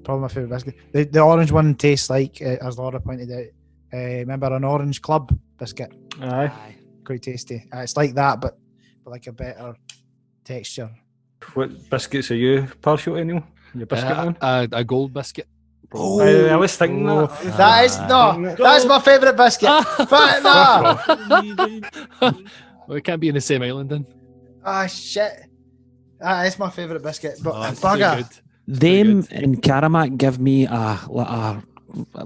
Probably my favorite biscuit. The orange one tastes like, as Laura pointed out, remember an Orange Club biscuit? Aye. Quite tasty. It's like that, but like a better texture. What biscuits are you partial to, Neil? Your biscuit one? A gold biscuit. Oh, I was thinking that. That's my favourite biscuit. But no. Well, we can't be in the same island then. Shit. It's my favourite biscuit. But bugger. Them and Karamak give me a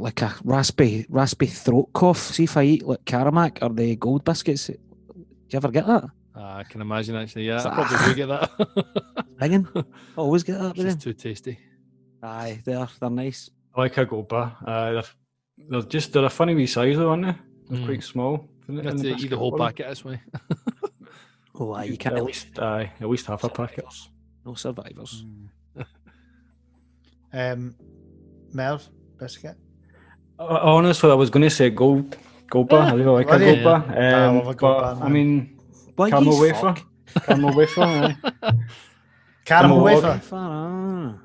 raspy throat cough. See if I eat like Karamak or the gold biscuits. Do you ever get that? I can imagine actually. Yeah, I probably do get that. Hanging. I always get that. It's too tasty. Aye, they're nice. I like a gold bar. They're a funny wee size though, aren't they? They're quite small. You have to eat the whole packet this way. You can't at least half a packet. No survivors. Merv biscuit. Honestly, I was going to say gold bar. I really like a gold bar. I love a gold bar. I mean, caramel wafer. Caramel wafer. Caramel wafer.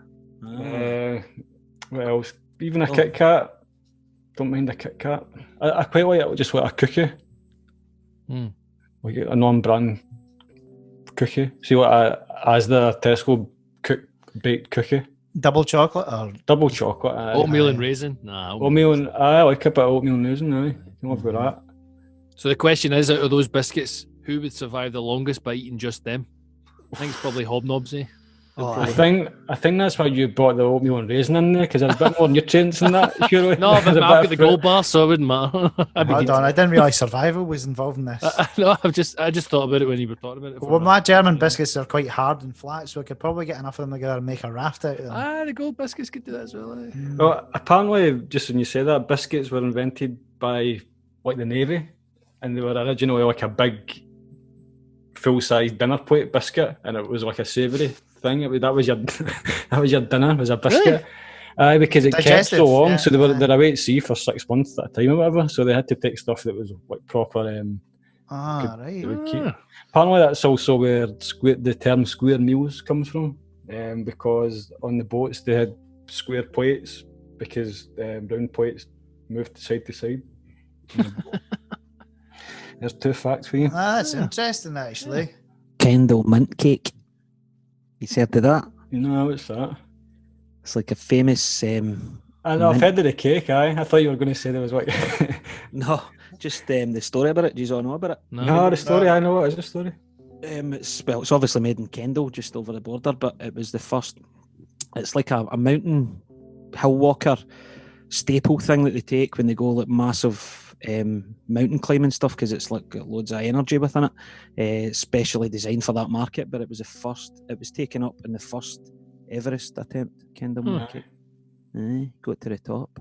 What else? Even a Kit Kat. Don't mind a Kit Kat. I quite like just like a cookie. Like a non-brand cookie. See what Asda Tesco baked cookie. Double chocolate or double chocolate? Oatmeal and raisin? Nah. Oatmeal and I like a bit of oatmeal and raisin. I've got that. So the question is, out of those biscuits, who would survive the longest by eating just them? I think it's probably Hobnobs, eh? I think that's why you brought the oatmeal and raisin in there, because there's a bit more nutrients in that. Surely. No, but I've got the gold bar, so it wouldn't matter. Hold on, I didn't realise survival was involved in this. No, I just thought about it when you were talking about it. Well, my German biscuits are quite hard and flat, so I could probably get enough of them together and make a raft out of them. The gold biscuits could do that as well. Eh? Well, apparently, just when you say that, biscuits were invented by like the Navy, and they were originally like a big, full-size dinner plate biscuit, and it was like a savoury thing. That was your dinner, was a biscuit. Really? Because it kept so long, so they're away at sea for 6 months at a time or whatever, so they had to take stuff that was like proper right. Apparently that's also where the term square meals comes from, because on the boats they had square plates because round plates moved side to side. There's 2 facts for you. That's interesting, actually. Kendall mint cake. You heard of that? No, what's that? It's like a famous. I know, I've heard of the cake. I thought you were going to say there was like. No, just the story about it. Do you all know about it? No, the story. No. I know what is the story. It's obviously made in Kendal, just over the border, but it was the first. It's like a mountain hill walker staple thing that they take when they go like massive mountain climbing stuff, because it's like got loads of energy within it, specially designed for that market. But it was taken up in the first Everest attempt, Kendal Market. Got to the top.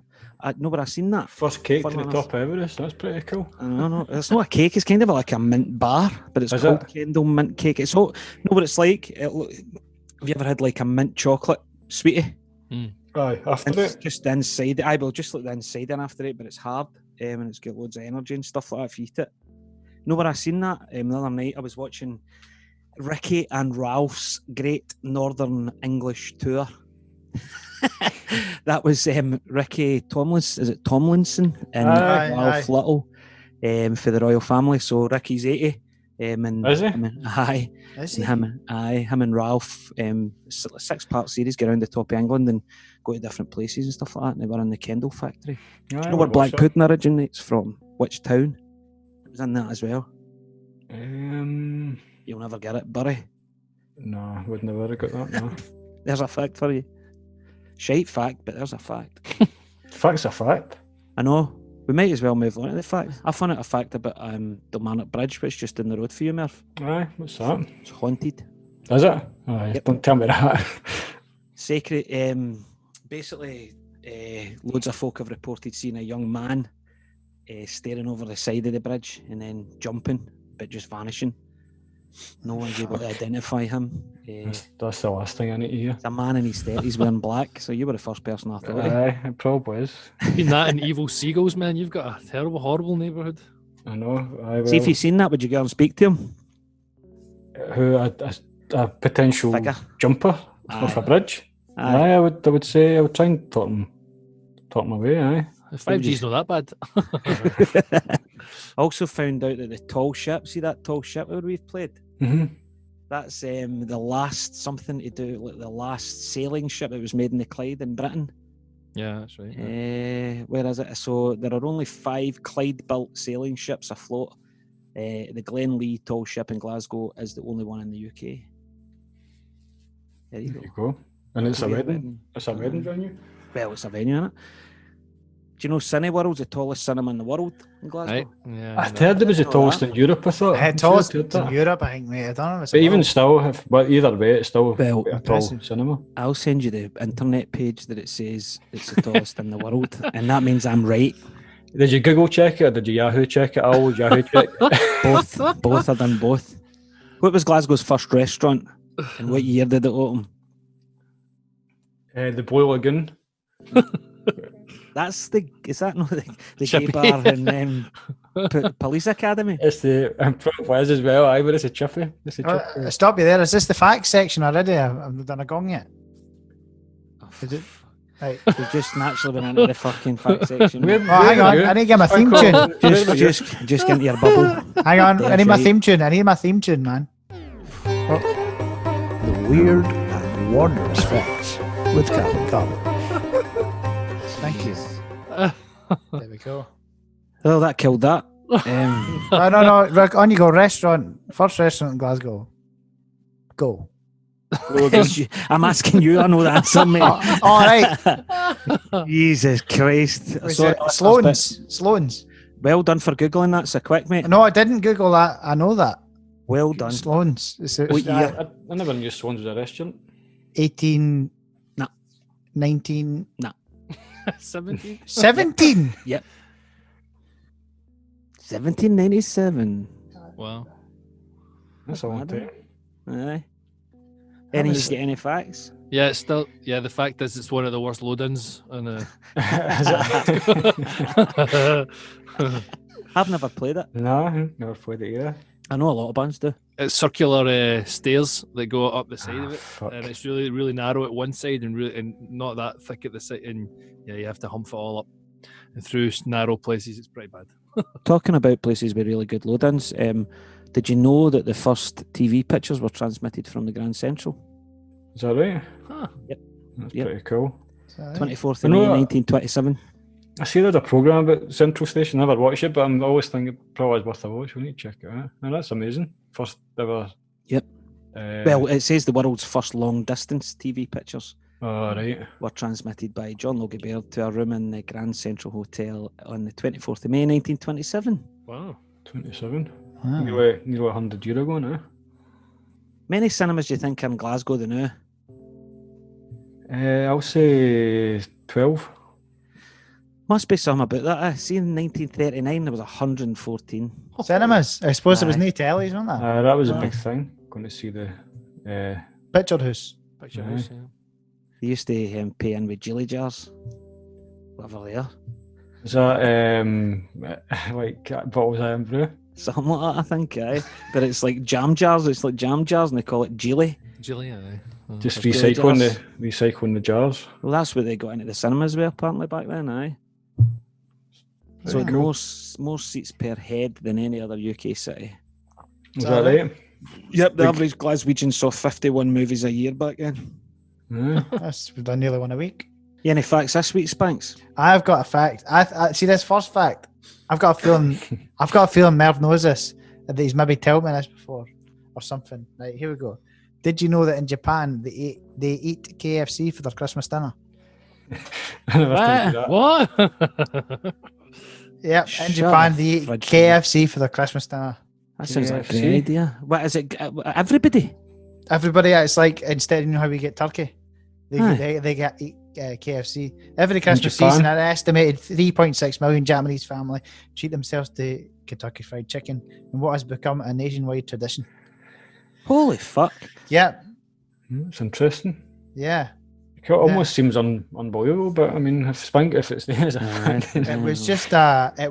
No, but I seen that. First cake to the enough. top of Everest. That's pretty cool. I know. It's not a cake. It's kind of like a mint bar, but it's called Kendall mint cake. It's all no, but it's like. Have you ever had like a mint chocolate sweetie? Aye, after it's it. just the inside. I will just like the inside in after it, but it's hard and it's got loads of energy and stuff like that if you eat it. No, but I seen that the other night. I was watching Ricky and Ralph's Great Northern English Tour. That was Ricky Tomlinson. Is it Tomlinson and Ralph Little for the royal family? So Ricky's 80. And is he? Him and Ralph. 6-part series. Get around the top of England and go to different places and stuff like that. And they were in the Kendall factory. Do you know where Black Pudding originates from? Which town? It was in that as well. You'll never get it, Bury. No, I would never have got that. No. There's a fact for you. Shite fact, but there's a fact. Fact's a fact. I know. We might as well move on to the fact. I found out a fact about Kilmarnock Bridge, which is just in the road for you, Murph. Aye, what's that? It's haunted. Is it? Aye, yep. Don't tell me that. Sacred. Basically, loads of folk have reported seeing a young man staring over the side of the bridge and then jumping, but just vanishing. No one's able to identify him. That's the last thing I need to hear. It's a man in his 30s wearing black, so you were the first person I thought. Aye, it probably is. Between that and Evil Seagulls, man, you've got a terrible, horrible neighbourhood. I know. Aye, See, if you've seen that, would you go and speak to him? Who a potential jumper off a bridge? Aye, I would say I would try and talk him away. Aye. 5G's not that bad. Also found out that the tall ship, see that tall ship where we've played? Mm-hmm. That's the last something to do, like the last sailing ship that was made in the Clyde in Britain. Yeah, that's right. Where is it? So there are only 5 Clyde-built sailing ships afloat. The Glenlee tall ship in Glasgow is the only one in the UK. There you go. And it's a wedding. It's a wedding venue. Well, it's a venue, isn't it? Do you know Cineworld's the tallest cinema in the world in Glasgow? Right. Yeah, I heard it was the tallest in Europe, I thought. Tallest in Europe, I think, mate. I don't know. But even still, either way, it's still a tall cinema. I'll send you the internet page that it says it's the tallest in the world, and that means I'm right. Did you Google check it or did you Yahoo check it? Yahoo check it? Both. I've done both. What was Glasgow's first restaurant, and what year did it open? The Blue Lagoon. Is that not the gay bar in Police Academy? It's the was as well. But it's a chiffy. Stop you there. Is this the facts section already? I've done a gong yet. Is it? Right. We've just naturally been into the fucking fact section. Hang on, I need to get my theme tune. Just get into your bubble. Hang on, I need my theme tune. man. The weird and wondrous facts with Calvin. Thank you. There we go. Oh, that killed that. No. Rick, on you go. Restaurant. First restaurant in Glasgow. Go. I'm asking you. I know the answer, mate. All right. Jesus Christ. Sloan's. Well done for Googling that so quick, mate. No, I didn't Google that. I know that. Well done. Sloan's. I never knew Sloan's was a restaurant. 18... Nah. 19... Nah. 17? 17? Yep. 1797. Wow. That's a long time. Aye. Any facts? Yeah, it's still. Yeah, the fact is, it's one of the worst load-ins. I've never played it. No, never played it either. I know a lot of bands do. It's circular stairs that go up the side of it, and it's really, really narrow at one side and not that thick at the side. And yeah, you have to hump it all up and through narrow places. It's pretty bad. Talking about places with really good load-ins, did you know that the first TV pictures were transmitted from the Grand Central? Is that right? Huh. Yep. That's pretty cool. 24th of May, 1927. I see there's a programme about Central Station. I never watched it, but I'm always thinking probably worth a watch. We need to check it out. And that's amazing. First ever. Yep. Well, it says the world's first long-distance TV pictures were transmitted by John Logie Baird to a room in the Grand Central Hotel on the 24th of May, 1927. Wow. 27? Wow. Nearly 100 years ago now. Many cinemas do you think are in Glasgow the now? I'll say 12. Must be something about that. I see in 1939 there was 114 cinemas. I suppose there was no tellies, wasn't there? That was a big thing. Going to see the Picture House. Picture House, yeah. They used to pay in with jelly jars. Whatever they are. Is that like bottles of Iron Brew? Something like that, I think, aye. But it's like jam jars. It's like jam jars, and they call it jelly. Jelly, aye. Just recycling the jars. Well, that's what they got into the cinemas with, apparently, back then, aye. So Cool. more seats per head than any other UK city. Is that right? Yep, the average Glaswegian saw 51 movies a year back then. Yeah. We've done nearly one a week. You any facts this week, Spanks? I've got a fact. I see this first fact. I've got a feeling Merv knows this, that he's maybe told me this before or something. Right, here we go. Did you know that in Japan they eat KFC for their Christmas dinner? I never think of that. What? Yep, in Shut Japan the they eat fridge KFC for their Christmas dinner. That sounds like a KFC. great idea. What is it? Everybody? Everybody, it's like instead, you know how we get turkey, Aye. they get KFC every Christmas Japan? season. An estimated 3.6 million Japanese family treat themselves to Kentucky Fried Chicken, and what has become a nationwide tradition. Holy fuck! Yeah, It's interesting. yeah. It almost seems unbelievable, but I mean, if it's there as a fact, It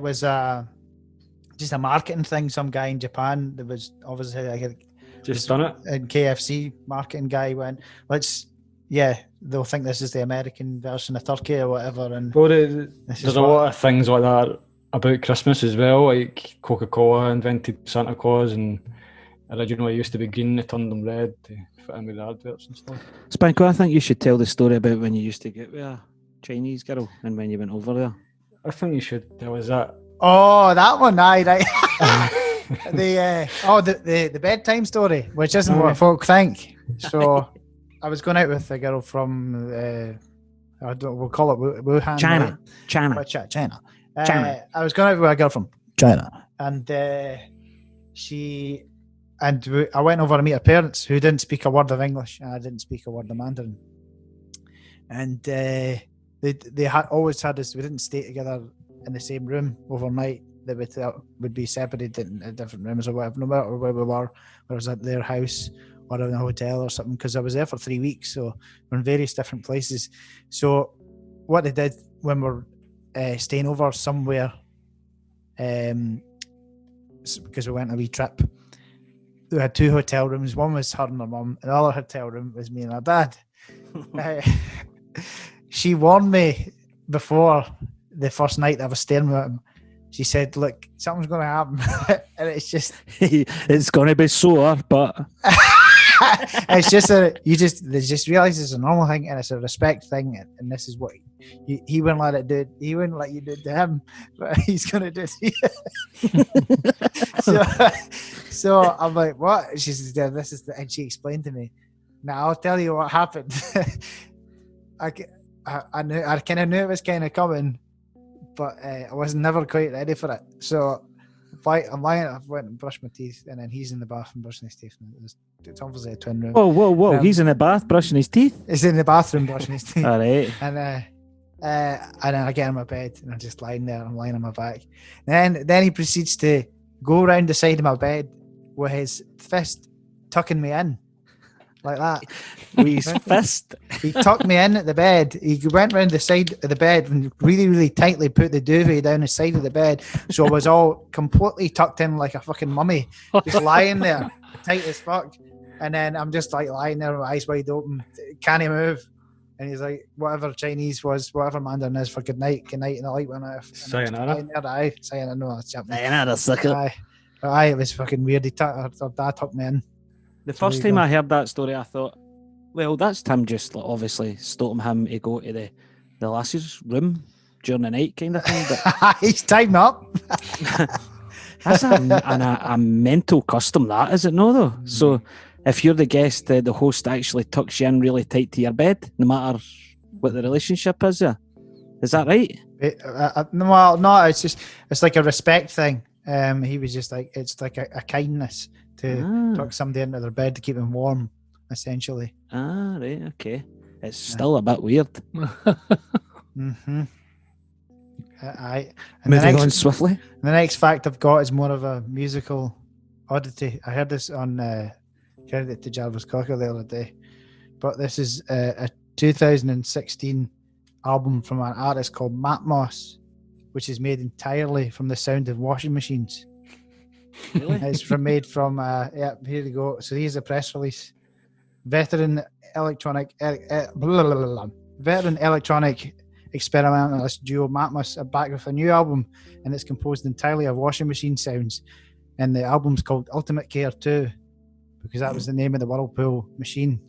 was just a marketing thing. Some guy in Japan that was obviously just done it. and KFC marketing guy went, they'll think this is the American version of turkey or whatever. And Well, this there's is a what- lot of things like that about Christmas as well. Like Coca-Cola invented Santa Claus, and originally it used to be green. They turned them red to fit in with the adverts and stuff. Spanko, I think you should tell the story about when you used to get with a Chinese girl and when you went over there. I think you should tell us that. Oh, that one, aye, right. the bedtime story, which isn't what folk think. So, I was going out with a girl from, we'll call it Wuhan. China. Right? China. China. China. I was going out with a girl from China, and I went over to meet her parents, who didn't speak a word of English, and I didn't speak a word of Mandarin. And they always had us. We didn't stay together in the same room overnight. They would be separated in different rooms or whatever, no matter where we were, whether it was at their house or in a hotel or something, because I was there for 3 weeks, so we're in various different places. So what they did when we're staying over somewhere, because we went on a wee trip, we had 2 hotel rooms. One was her and her mum, and the other hotel room was me and her dad. She warned me before the first night that I was staying with him. She said, "Look, something's going to happen," and it's just it's going to be sore, but it's just they just realize it's a normal thing and it's a respect thing, and this is what he wouldn't let it do. He wouldn't let you do it to him, but he's going to do it to you. so I'm like, what? She said, "This is," and she explained to me. Now I'll tell you what happened. I kind of knew it was kind of coming, but I was never quite ready for it. So I'm lying. I went and brushed my teeth, and then he's in the bathroom brushing his teeth. It's obviously a twin room. Whoa! He's in the bath brushing his teeth. He's in the bathroom brushing his teeth. All right. And then I get in my bed, and I'm just lying there. I'm lying on my back. Then he proceeds to go around the side of my bed with his fist tucking me in. Like that. With his fist. He tucked me in at the bed. He went round the side of the bed and really, really tightly put the duvet down the side of the bed. So I was all completely tucked in like a fucking mummy, just lying there, tight as fuck. And then I'm just like lying there with my eyes wide open. Can't he move? And he's like, whatever Chinese was, whatever Mandarin is for good night, and the light went off. Sayonara. Sayonara, no, that's Japanese. Sayonara, sucker. Aye, it was fucking weird. Her dad tucked me in. The first time I heard that story, I thought, well, that's Tim just like, obviously stopping him to go to the lass's room during the night kind of thing. But he's tied me up. That's a mental custom, that, is it no, though? Mm. So if you're the guest, the host actually tucks you in really tight to your bed, no matter what the relationship is. Is that right? No, it's like a respect thing. He was just like, it's like a kindness to tuck somebody into their bed to keep them warm, essentially. Ah, right, okay. it's still a bit weird. Mm-hmm. And Moving on swiftly. The next fact I've got is more of a musical oddity. I heard this on Credit to Jarvis Cocker the other day, but this is a 2016 album from an artist called Matmos, which is made entirely from the sound of washing machines. Really? It's made from here we go. So here's a press release. Veteran electronic experimentalist duo Matmos are back with a new album, and it's composed entirely of washing machine sounds. And the album's called Ultimate Care 2 because that was the name of the Whirlpool machine.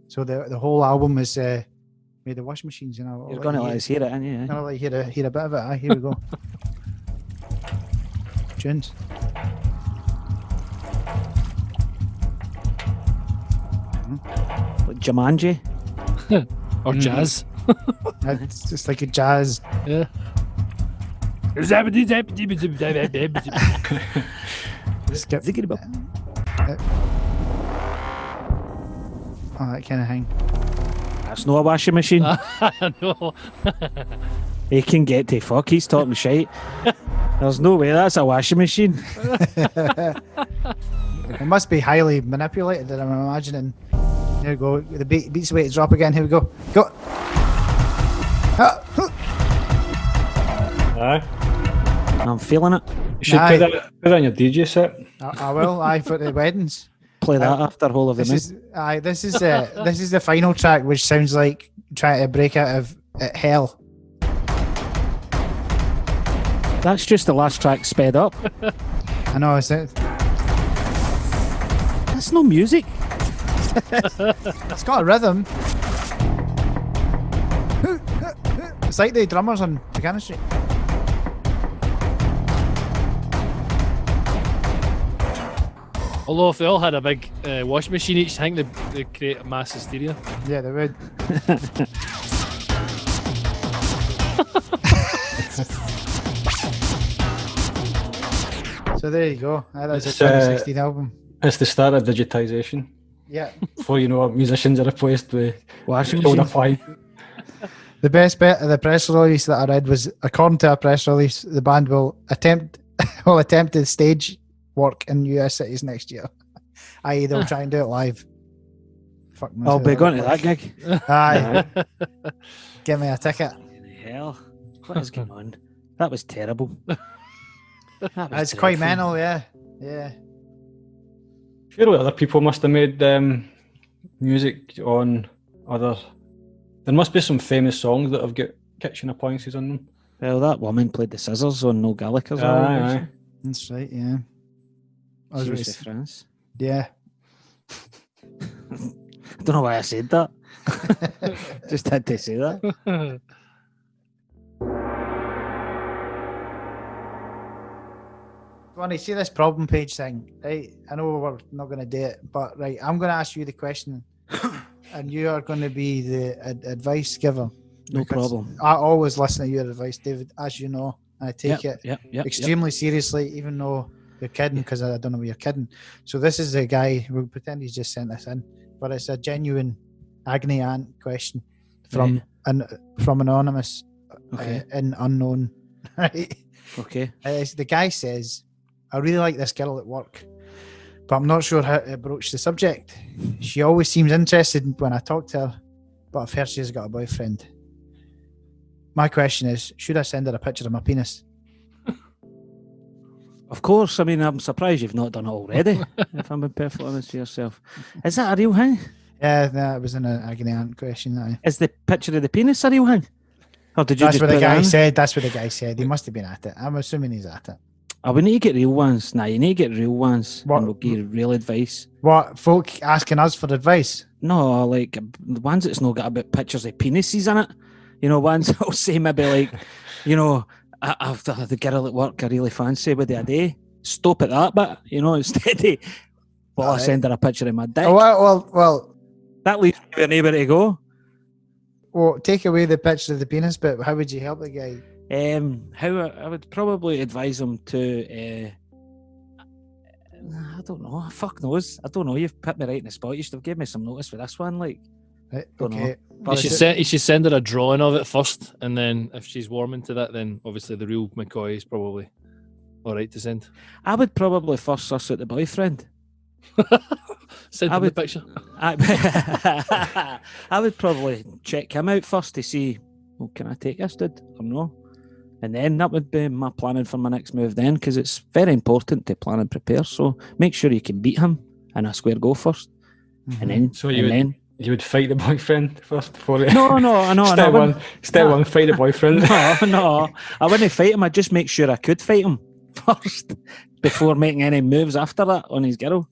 So the whole album is made of washing machines. You know, You're going to let us hear it, aren't you? I'll let you hear a bit of it. Here we go. Tunes. Like Jumanji or jazz. It's just like a jazz. Yeah. Skip. Oh, that kind of thing. That's not a washing machine. I know. He can get to fuck. He's talking shite. There's no way that's a washing machine. It must be highly manipulated, that I'm imagining. Here we go. The beat's away to drop again. Here we go. Go. Aye. I'm feeling it. You should put that on your DJ set. I will. For the weddings. Play that after Whole of the Moon. This is the final track, which sounds like trying to break out of hell. That's just the last track sped up. I know. That's no music. It's got a rhythm. It's like the drummers on Buchanan Street. Although if they all had a big washing machine each, I think they'd create a mass hysteria. Yeah, they would. So there you go. That's a 2016 album. It's the start of digitisation. Yeah. Before you know it, musicians are replaced with washing machines. The best bit of the press release that I read was, according to a press release, the band will attempt to stage work in US cities next year. I.e., they'll try and do it live. Fuck me. I'll be going to that gig. Aye. Give me a ticket. What the hell? What is going on? That was terrible. It's quite mental, yeah. Yeah. Surely other people must have made music on other... There must be some famous songs that have got kitchen appliances on them. Well, that woman played the scissors on No Gallagher's. Aye. That's right, yeah. She was to France. Yeah. I don't know why I said that. Just had to say that. Ronnie, see this problem page thing, right? I know we're not going to do it, but right, I'm going to ask you the question, and you are going to be the advice giver. No problem. I always listen to your advice, David, as you know, and I take it extremely seriously, even though you're kidding, because I don't know if you're kidding. So this is the guy, we'll pretend he's just sent this in, but it's a genuine agony aunt question from anonymous and unknown, right? Okay. The guy says, I really like this girl at work, but I'm not sure how to broach the subject. She always seems interested when I talk to her, but I've heard she's got a boyfriend. My question is, should I send her a picture of my penis? Of course. I mean, I'm surprised you've not done it already, if I'm being perfectly honest with yourself. Is that a real thing? Yeah, no, it was an agony aunt question. Is the picture of the penis a real thing? Or did you That's just what the put guy it in? said. That's what the guy said. He must have been at it. I'm assuming he's at it. Oh, we need to get real ones. Nah, you need to get real ones. What? And we'll give you real advice. What, folk asking us for advice? No, like the ones that's not got about pictures of penises in it. You know, ones that'll say maybe like, you know, after the girl at work I really fancy with the a day. Stop at that bit, you know, instead of, well, I send her a picture of my dick. Oh, well. That leaves me with nowhere to go. Well, take away the picture of the penis, but how would you help the guy? How I would probably advise him to, I don't know, fuck knows. I don't know, you've put me right in the spot. You should have given me some notice for this one, like. Right, okay. You should send her a drawing of it first, and then if she's warming to that, then obviously the real McCoy is probably all right to send. I would probably first suss out the boyfriend. Send him the picture. I would probably check him out first to see, well, can I take this dude or no? And then that would be my planning for my next move then, because it's very important to plan and prepare. So make sure you can beat him in a square go first. Mm-hmm. And then... So you would fight the boyfriend first before it? No. Step one, fight the boyfriend. No. I wouldn't fight him. I'd just make sure I could fight him first before making any moves after that on his girl.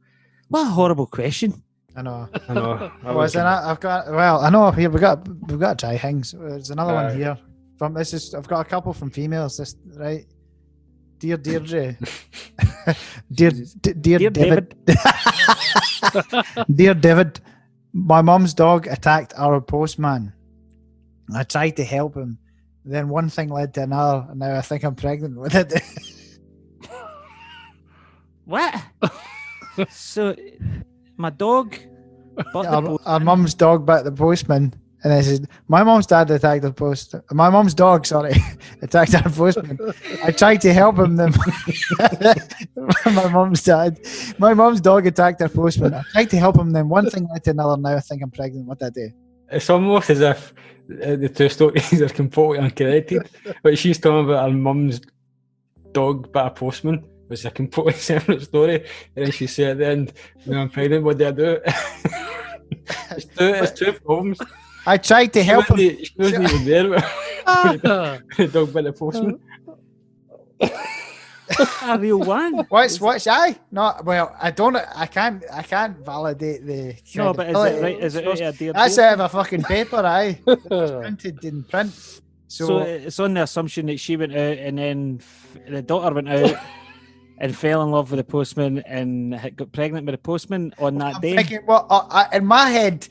What a horrible question. I know. I know. I know here we've got to try things. There's another one here. I've got a couple from females. This right. Dear Deirdre. Dear David. Dear David, my mum's dog attacked our postman. I tried to help him. Then one thing led to another, and now I think I'm pregnant with it. What? So, my dog... Our mum's dog bit the postman. And I said, my mum's dad attacked the post. My mum's dog, sorry, attacked our postman. I tried to help him. Then my mum's dog attacked our postman. I tried to help him. Then one thing led to another. Now I think I'm pregnant. What did I do? It's almost as if the two stories are completely unconnected. But she's talking about her mum's dog bit a postman. It's a completely separate story. And then she said at the end, "No, I'm pregnant. What did I do?" It's two problems. I tried to help him. She wasn't even there. The dog bit the postman. A real one. What's I? No, well, I don't. I can't validate the. No, but is it right? Is it that's out of a fucking paper, aye. It's printed in print. So it's on the assumption that she went out and then the daughter went out and fell in love with the postman and got pregnant with the postman on that day. Thinking, well, in my head.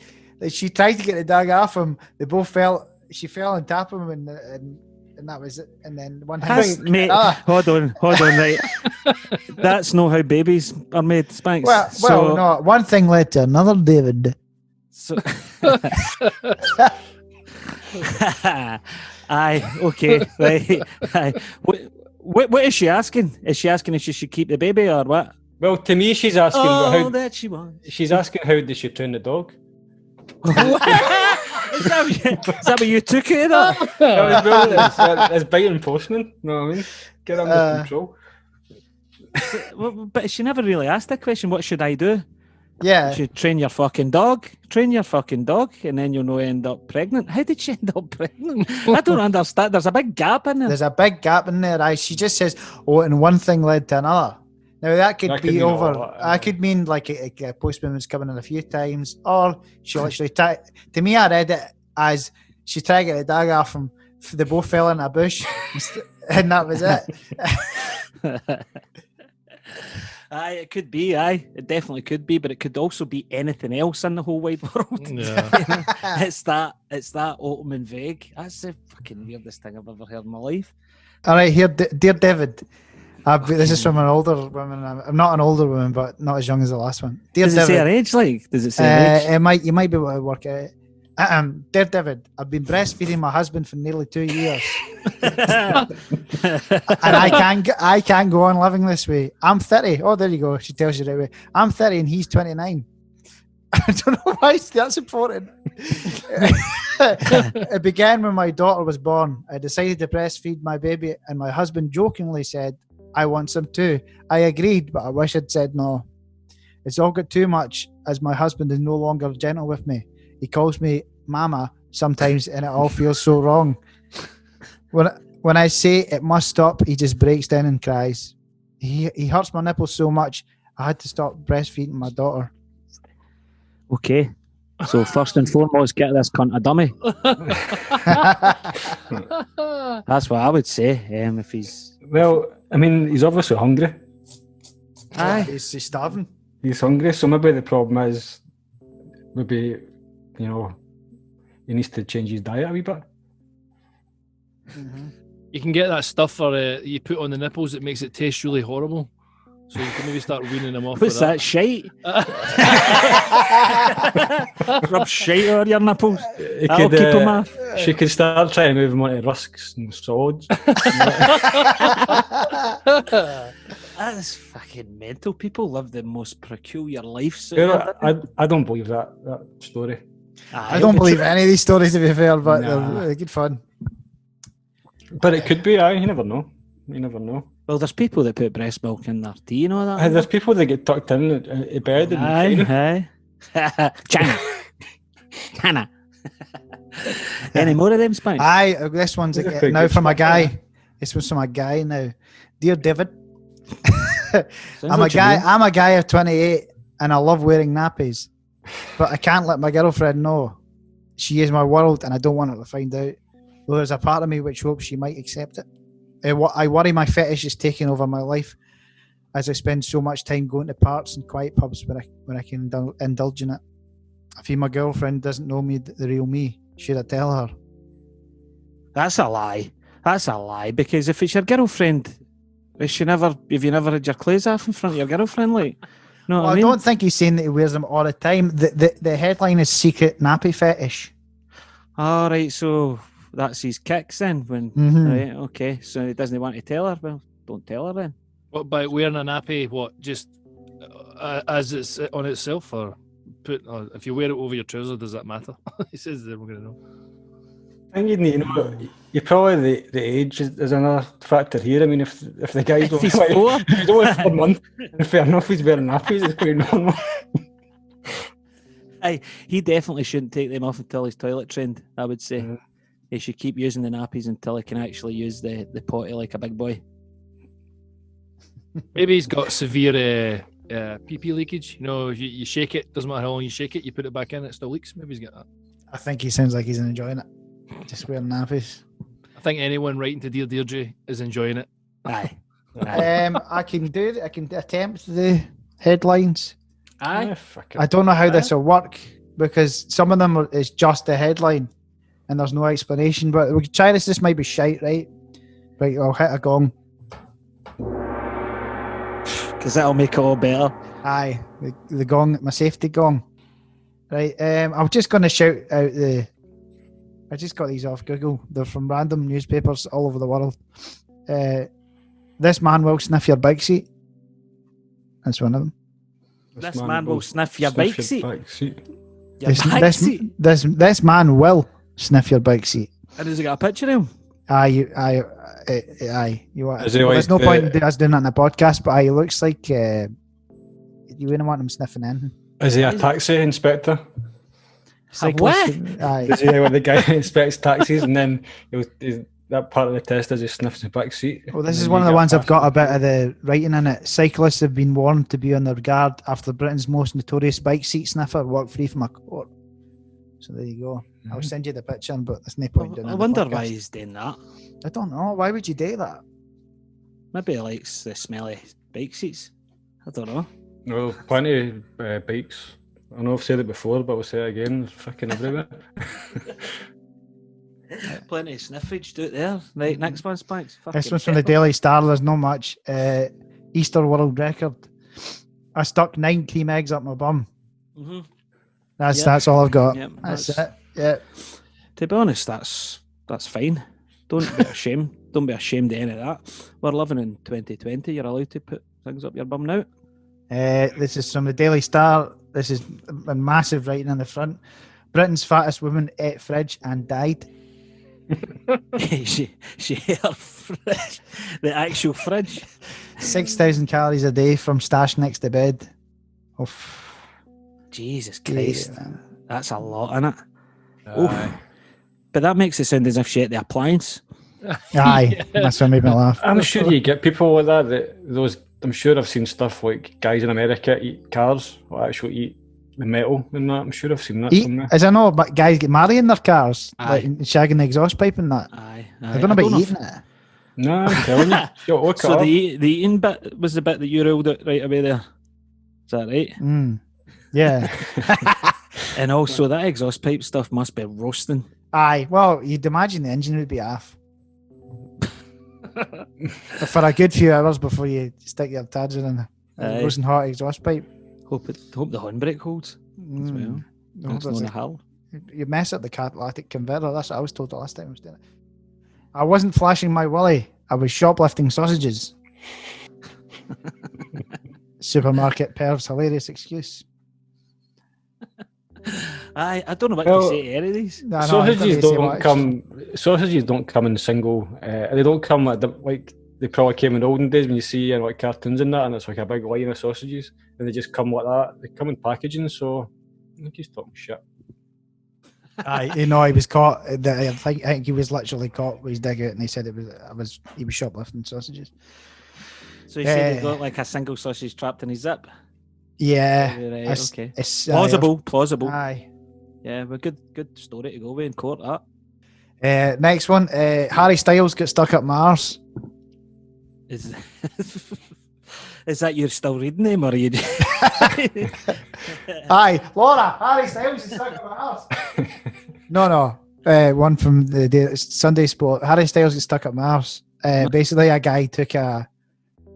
She tried to get the dog off him. They both fell. She fell on top of him, and that was it. And then one thing, mate, hold on, right? That's not how babies are made, Spanx. Well, no. One thing led to another, David. So, aye, okay, right. Aye. What is she asking? Is she asking if she should keep the baby or what? Well, to me, she's asking. That she wants. She's asking how did she turn the dog? Is that what you took it of? It's biting postman. You know what I mean? Get under control. But she never really asked that question. What should I do? Yeah. You should train your fucking dog. Train your fucking dog, and then you'll not end up pregnant. How did she end up pregnant? I don't understand. There's a big gap in there. There's a big gap in there. She just says, "Oh, and one thing led to another." Now that could be over. That could mean like a postman was coming in a few times, or she literally tried. To me, I read it as she tried to get the dog off him. They both fell in a bush, and that was it. Aye, it could be. Aye, it definitely could be, but it could also be anything else in the whole wide world. Yeah. It's that open and vague. That's the fucking weirdest thing I've ever heard in my life. All right, here, dear David. This is from an older woman. I'm not an older woman, but not as young as the last one. Dear Does it David, say her age? Like, does it say her age? You might be able to work out. Dear David, I've been breastfeeding my husband for nearly 2 years, and I can't go on living this way. I'm 30. Oh, there you go. She tells you right away. I'm 30 and he's 29. I don't know why that's important. It began when my daughter was born. I decided to breastfeed my baby, and my husband jokingly said, "I want some too." I agreed, but I wish I'd said no. It's all got too much, as my husband is no longer gentle with me. He calls me mama sometimes, and it all feels so wrong. When I say it must stop, he just breaks down and cries. He hurts my nipples so much, I had to stop breastfeeding my daughter. Okay, so first and foremost, get this cunt a dummy. That's what I would say. If he's I mean, he's obviously hungry. Aye, he's starving. He's hungry, so maybe the problem is, he needs to change his diet a wee bit. Mm-hmm. You can get that stuff you put on the nipples that makes it taste really horrible. So you can maybe start weaning them off. What's that shite? Rub shite on your nipples. That'll keep them off. She could start trying to move them onto rusks and solids. That's fucking mental. People live the most peculiar lives. I don't believe that story. I don't believe any of these stories, to be fair, but they're good fun. But it could be, you never know. You never know. Well, there's people that put breast milk in their tea and all that. There's people that get tucked in at bed. Aye. China. Any more of them, Spike? Aye, this one's now from a guy. This one's from a guy now. Dear David, I'm a guy of 28 and I love wearing nappies, but I can't let my girlfriend know. She is my world and I don't want her to find out. Though there's a part of me which hopes she might accept it. I worry my fetish is taking over my life as I spend so much time going to parks and quiet pubs where I can indulge in it. I feel my girlfriend doesn't know me, the real me. Should I tell her? That's a lie. That's a lie, because if it's your girlfriend, have you never had your clothes off in front of your girlfriend? Like, no, I don't think he's saying that he wears them all the time. The headline is secret nappy fetish. All right, so that's his kicks then. Right, okay, so he doesn't want to tell her. Well, don't tell her then. What, by wearing a nappy? What, just as it's on itself, or if you wear it over your trousers, does that matter? He says that we're going to know. I think you need to know. You probably the age is another factor here. I mean, if the guy's only 4 months, fair enough, he's wearing nappies. It's quite normal. Aye, he definitely shouldn't take them off until he's toilet trained. I would say he should keep using the nappies until he can actually use the potty like a big boy. Maybe he's got severe pee-pee leakage. You know, you shake it, doesn't matter how long you shake it, you put it back in, it still leaks. Maybe he's got that. I think he sounds like he's enjoying it. Just wearing nappies. I think anyone writing to Dear Deirdre is enjoying it. Aye. I can attempt the headlines. Aye. I don't know how this will work because some of them is just the headline and there's no explanation. But we can try this. This might be shite, right? Right, I'll hit a gong. Because that'll make it all better. Aye, the gong, my safety gong. Right, I'm just going to shout out I just got these off Google. They're from random newspapers all over the world. This man will sniff your bike seat. That's one of them. This man will sniff your bike seat. This man will sniff your bike seat. And has he got a picture of him? Aye. There's no point in us doing that in a podcast, but he looks like you wouldn't want him sniffing in. Is he a taxi inspector? What? Is he the guy who inspects taxis and then that part of the test is he sniffs the back seat? Well, this is one of the ones I've got a bit of the writing in it. Cyclists have been warned to be on their guard after Britain's most notorious bike seat sniffer walked free from a court. So there you go. I'll send you the picture, but there's no point doing it. I wonder why he's doing that. I don't know. Why would you do that? Maybe he likes the smelly bike seats. I don't know. Well, plenty of bikes. I know I've said it before, but I'll say it again. There's fucking everywhere. Plenty of sniffage out there. Right, next one's Spikes. This one's from the Daily Star. There's not much. Easter world record. I stuck 9 cream eggs up my bum. Mm-hmm. That's all I've got. Yep, that's it. Yeah. To be honest, that's fine. Don't be ashamed. Don't be ashamed of any of that. We're living in 2020. You're allowed to put things up your bum now. This is from the Daily Star. This is a massive writing on the front. Britain's fattest woman ate fridge and died. she ate her fridge. The actual fridge. 6,000 calories a day from stash next to bed. Jesus Christ. Yeah. That's a lot, isn't it? But that makes it sound as if she ate the appliance. Aye, that's what made me laugh. I'm sure you get people like that. I'm sure I've seen stuff like guys in America eat cars or actually eat the metal and that. I'm sure I've seen that somewhere. As I know, but guys get married in their cars, like shagging the exhaust pipe and that. Aye. I don't know about eating it. No, I'm telling you. So the eating bit was the bit that you ruled out right away there. Is that right? Yeah. And also that exhaust pipe stuff must be roasting. Aye, well, you'd imagine the engine would be off. For a good few hours before you stick your tads in. roasting hot exhaust pipe. Hope the handbrake holds as well. It's not a hill. You mess up the catalytic converter. That's what I was told the last time I was doing it. I wasn't flashing my willy. I was shoplifting sausages. Supermarket pervs, hilarious excuse. I don't know what to say to any of these. No, sausages don't come in single. They don't come like they probably came in the olden days when you see like cartoons and that, and it's like a big line of sausages, and they just come like that. They come in packaging, so he's talking shit. He was caught. I think he was literally caught with his dig out, and he said he was shoplifting sausages. So you said he got like a single sausage trapped in his zip. Yeah, right, okay. It's plausible. Aye. Yeah, but good story to go with in court. That. Next one, Harry Styles got stuck up my arse. Is that you're still reading them, or are you? Aye, Laura, Harry Styles is stuck up my arse. No. One from the Sunday Sport. Harry Styles got stuck up my arse. Basically, a guy took a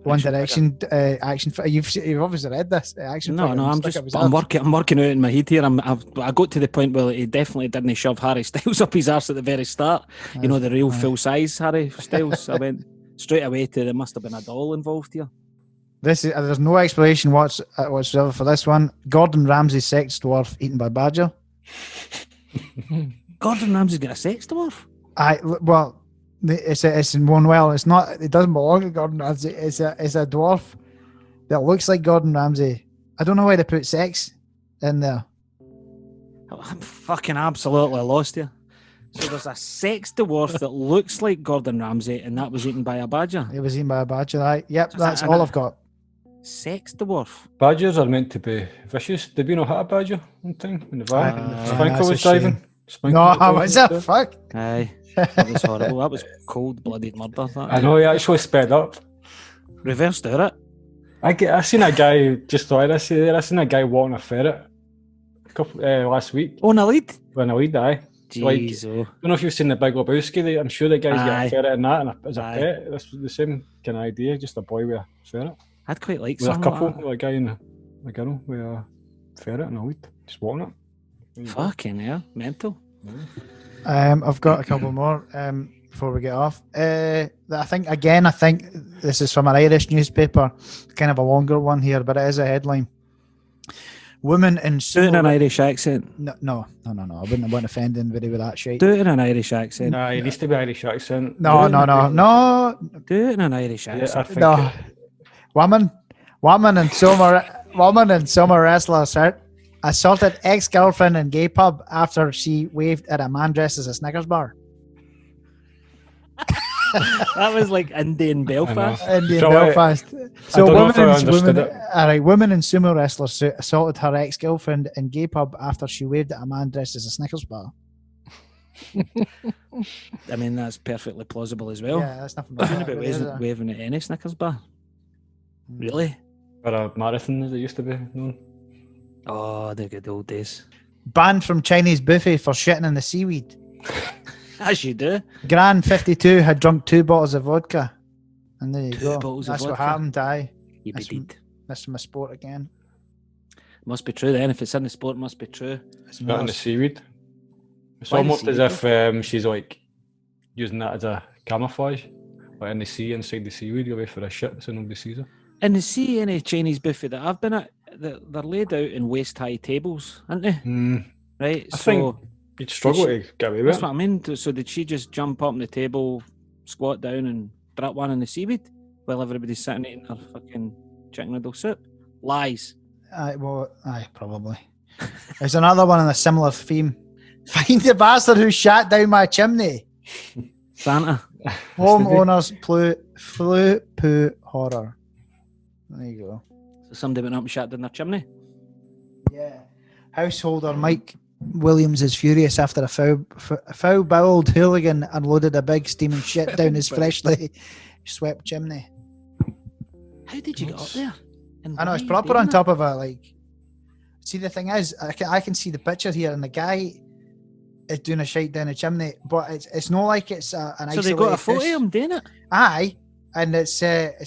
One Direction action. You've obviously read this action. No, I'm working out in my head here. I got to the point where he definitely didn't shove Harry Styles up his arse at the very start. You know, the real full size Harry Styles. I went straight away to there must have been a doll involved here. There's no explanation whatsoever for this one. Gordon Ramsay's sex dwarf eaten by badger. Gordon Ramsay's got a sex dwarf? It's in one well. It's not. It doesn't belong to Gordon Ramsay. It's a dwarf that looks like Gordon Ramsay. I don't know why they put sex in there. I'm fucking absolutely lost here. So there's a sex dwarf that looks like Gordon Ramsay, and that was eaten by a badger. It was eaten by a badger, right? Yep, that's all I've got. Sex dwarf. Badgers are meant to be vicious. Did we not hit a badger one time in the van? Sprinkle was driving. No, what's that? Fuck. Aye. That was horrible. That was cold-blooded murder. I know, he actually sped up. Reversed it. I seen a guy just thought I seen a guy walking a ferret last week. On a lead? On a lead, aye. Jeez, I don't know if you've seen the Big Lebowski. I'm sure the guy's got a ferret in that, and as a pet, that's the same kind of idea. Just a boy with a ferret. I'd quite like with a couple, like a guy and a girl with a ferret and a lead, just walking it. Fucking hell, mental. I've got a couple more before we get off. I think this is from an Irish newspaper, kind of a longer one here, but it is a headline. Women in sumo. Do it in an Irish accent. No. I wouldn't want to offend anybody with that shit. Do it in an Irish accent. No, it needs to be Irish accent. No. Do it in an Irish accent. Yeah, Woman and sumo wrestlers assaulted ex-girlfriend in gay pub after she waved at a man dressed as a Snickers bar. That was like Indian Belfast. Belfast. So women and sumo wrestlers assaulted her ex-girlfriend in gay pub after she waved at a man dressed as a Snickers bar. I mean, that's perfectly plausible as well. Yeah, that's nothing about waving at any Snickers bar. Really? Or a marathon, as it used to be known. Oh, the good old days. Banned from Chinese buffet for shitting in the seaweed. As you do. Gran 52 had drunk 2 bottles of vodka. And there you go. That's what happened, aye. That's from a sport again. Must be true then. If it's in the sport, it must be true. It's not in the seaweed. It's almost as if she's like using that as a camouflage. Like in the sea, inside the seaweed, you'll wait for a shit so nobody sees her. In the sea, any Chinese buffet that I've been at, they're laid out in waist-high tables, aren't they? Right? I think you'd struggle to get away with it. That's what I mean. So did she just jump up on the table, squat down and drop one in the seaweed while everybody's sitting eating their fucking chicken noodle soup? Lies. Aye, probably. There's another one on a similar theme. Find the bastard who shot down my chimney. Santa. Homeowners flew poo horror. There you go. So somebody went up and shot down their chimney? Yeah. Householder Mike Williams is furious after a foul-bowled hooligan unloaded a big steaming shit down his freshly swept chimney. How did you get up there? I know, it's proper on top of a, like... See, the thing is, I can see the picture here, and the guy is doing a shite down a chimney, but it's not like it's an isolated... So they got a photo of him doing it? Aye, and it's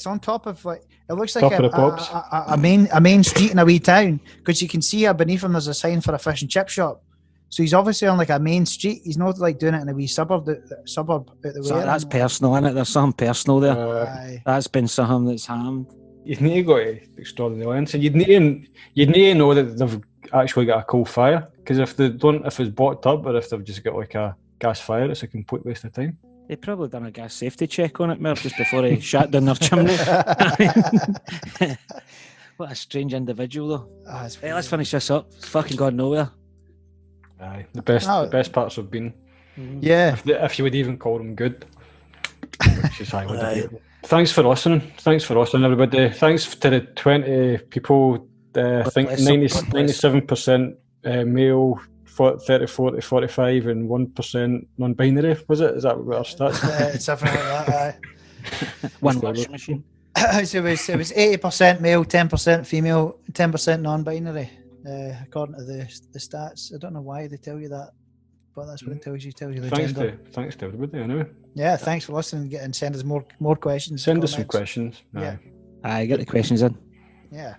on top of, like... It looks like Top of the pops. a main street in a wee town, because you can see beneath him there's a sign for a fish and chip shop. So he's obviously on like a main street. He's not like doing it in a wee suburb out the way. That's personal, isn't it? There's something personal there. That's been something that's harmed. You need to go to extraordinary lengths, and you'd need to know that they've actually got a coal fire. Because if it's bottled up, or if they've just got like a gas fire, it's a complete waste of time. They probably done a gas safety check on it, Merv, just before he shut down their chimney. What a strange individual, though. Hey, let's finish this up. It's fucking gone nowhere. Aye, the best parts have been. Yeah. If you would even call them good. Which is Thanks for listening. Everybody. Thanks to the 20 people. I think 97% male, 30, 40, 45, and 1% non-binary. Was it? Is that what our stats? It's something like that. One washing machine. So it was 80% male, 10% female, 10% non-binary, according to the stats. I don't know why they tell you that, but that's what it tells you. Tells you the gender. Thanks to everybody. Anyway. Yeah, thanks for listening and send us more questions. Send us some questions. Yeah. Aye, get the questions in. Yeah.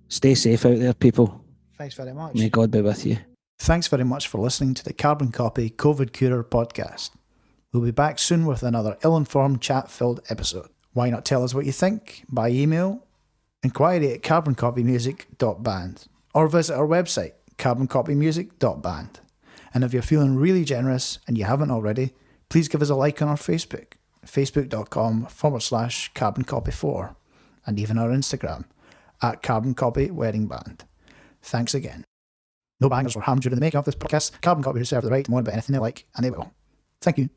Stay safe out there, people. Thanks very much. May God be with you. Thanks very much for listening to the Carbon Copy COVID Curer podcast. We'll be back soon with another ill-informed, chat-filled episode. Why not tell us what you think by email, inquiry@carboncopymusic.band, or visit our website, carboncopymusic.band. And if you're feeling really generous and you haven't already, please give us a like on our Facebook, facebook.com/carboncopy4, and even our Instagram, @carboncopyweddingband. Thanks again. No bangers were harmed during the making of this podcast. Carbon Copy reserve the right to moan about anything they like, and they will. Thank you.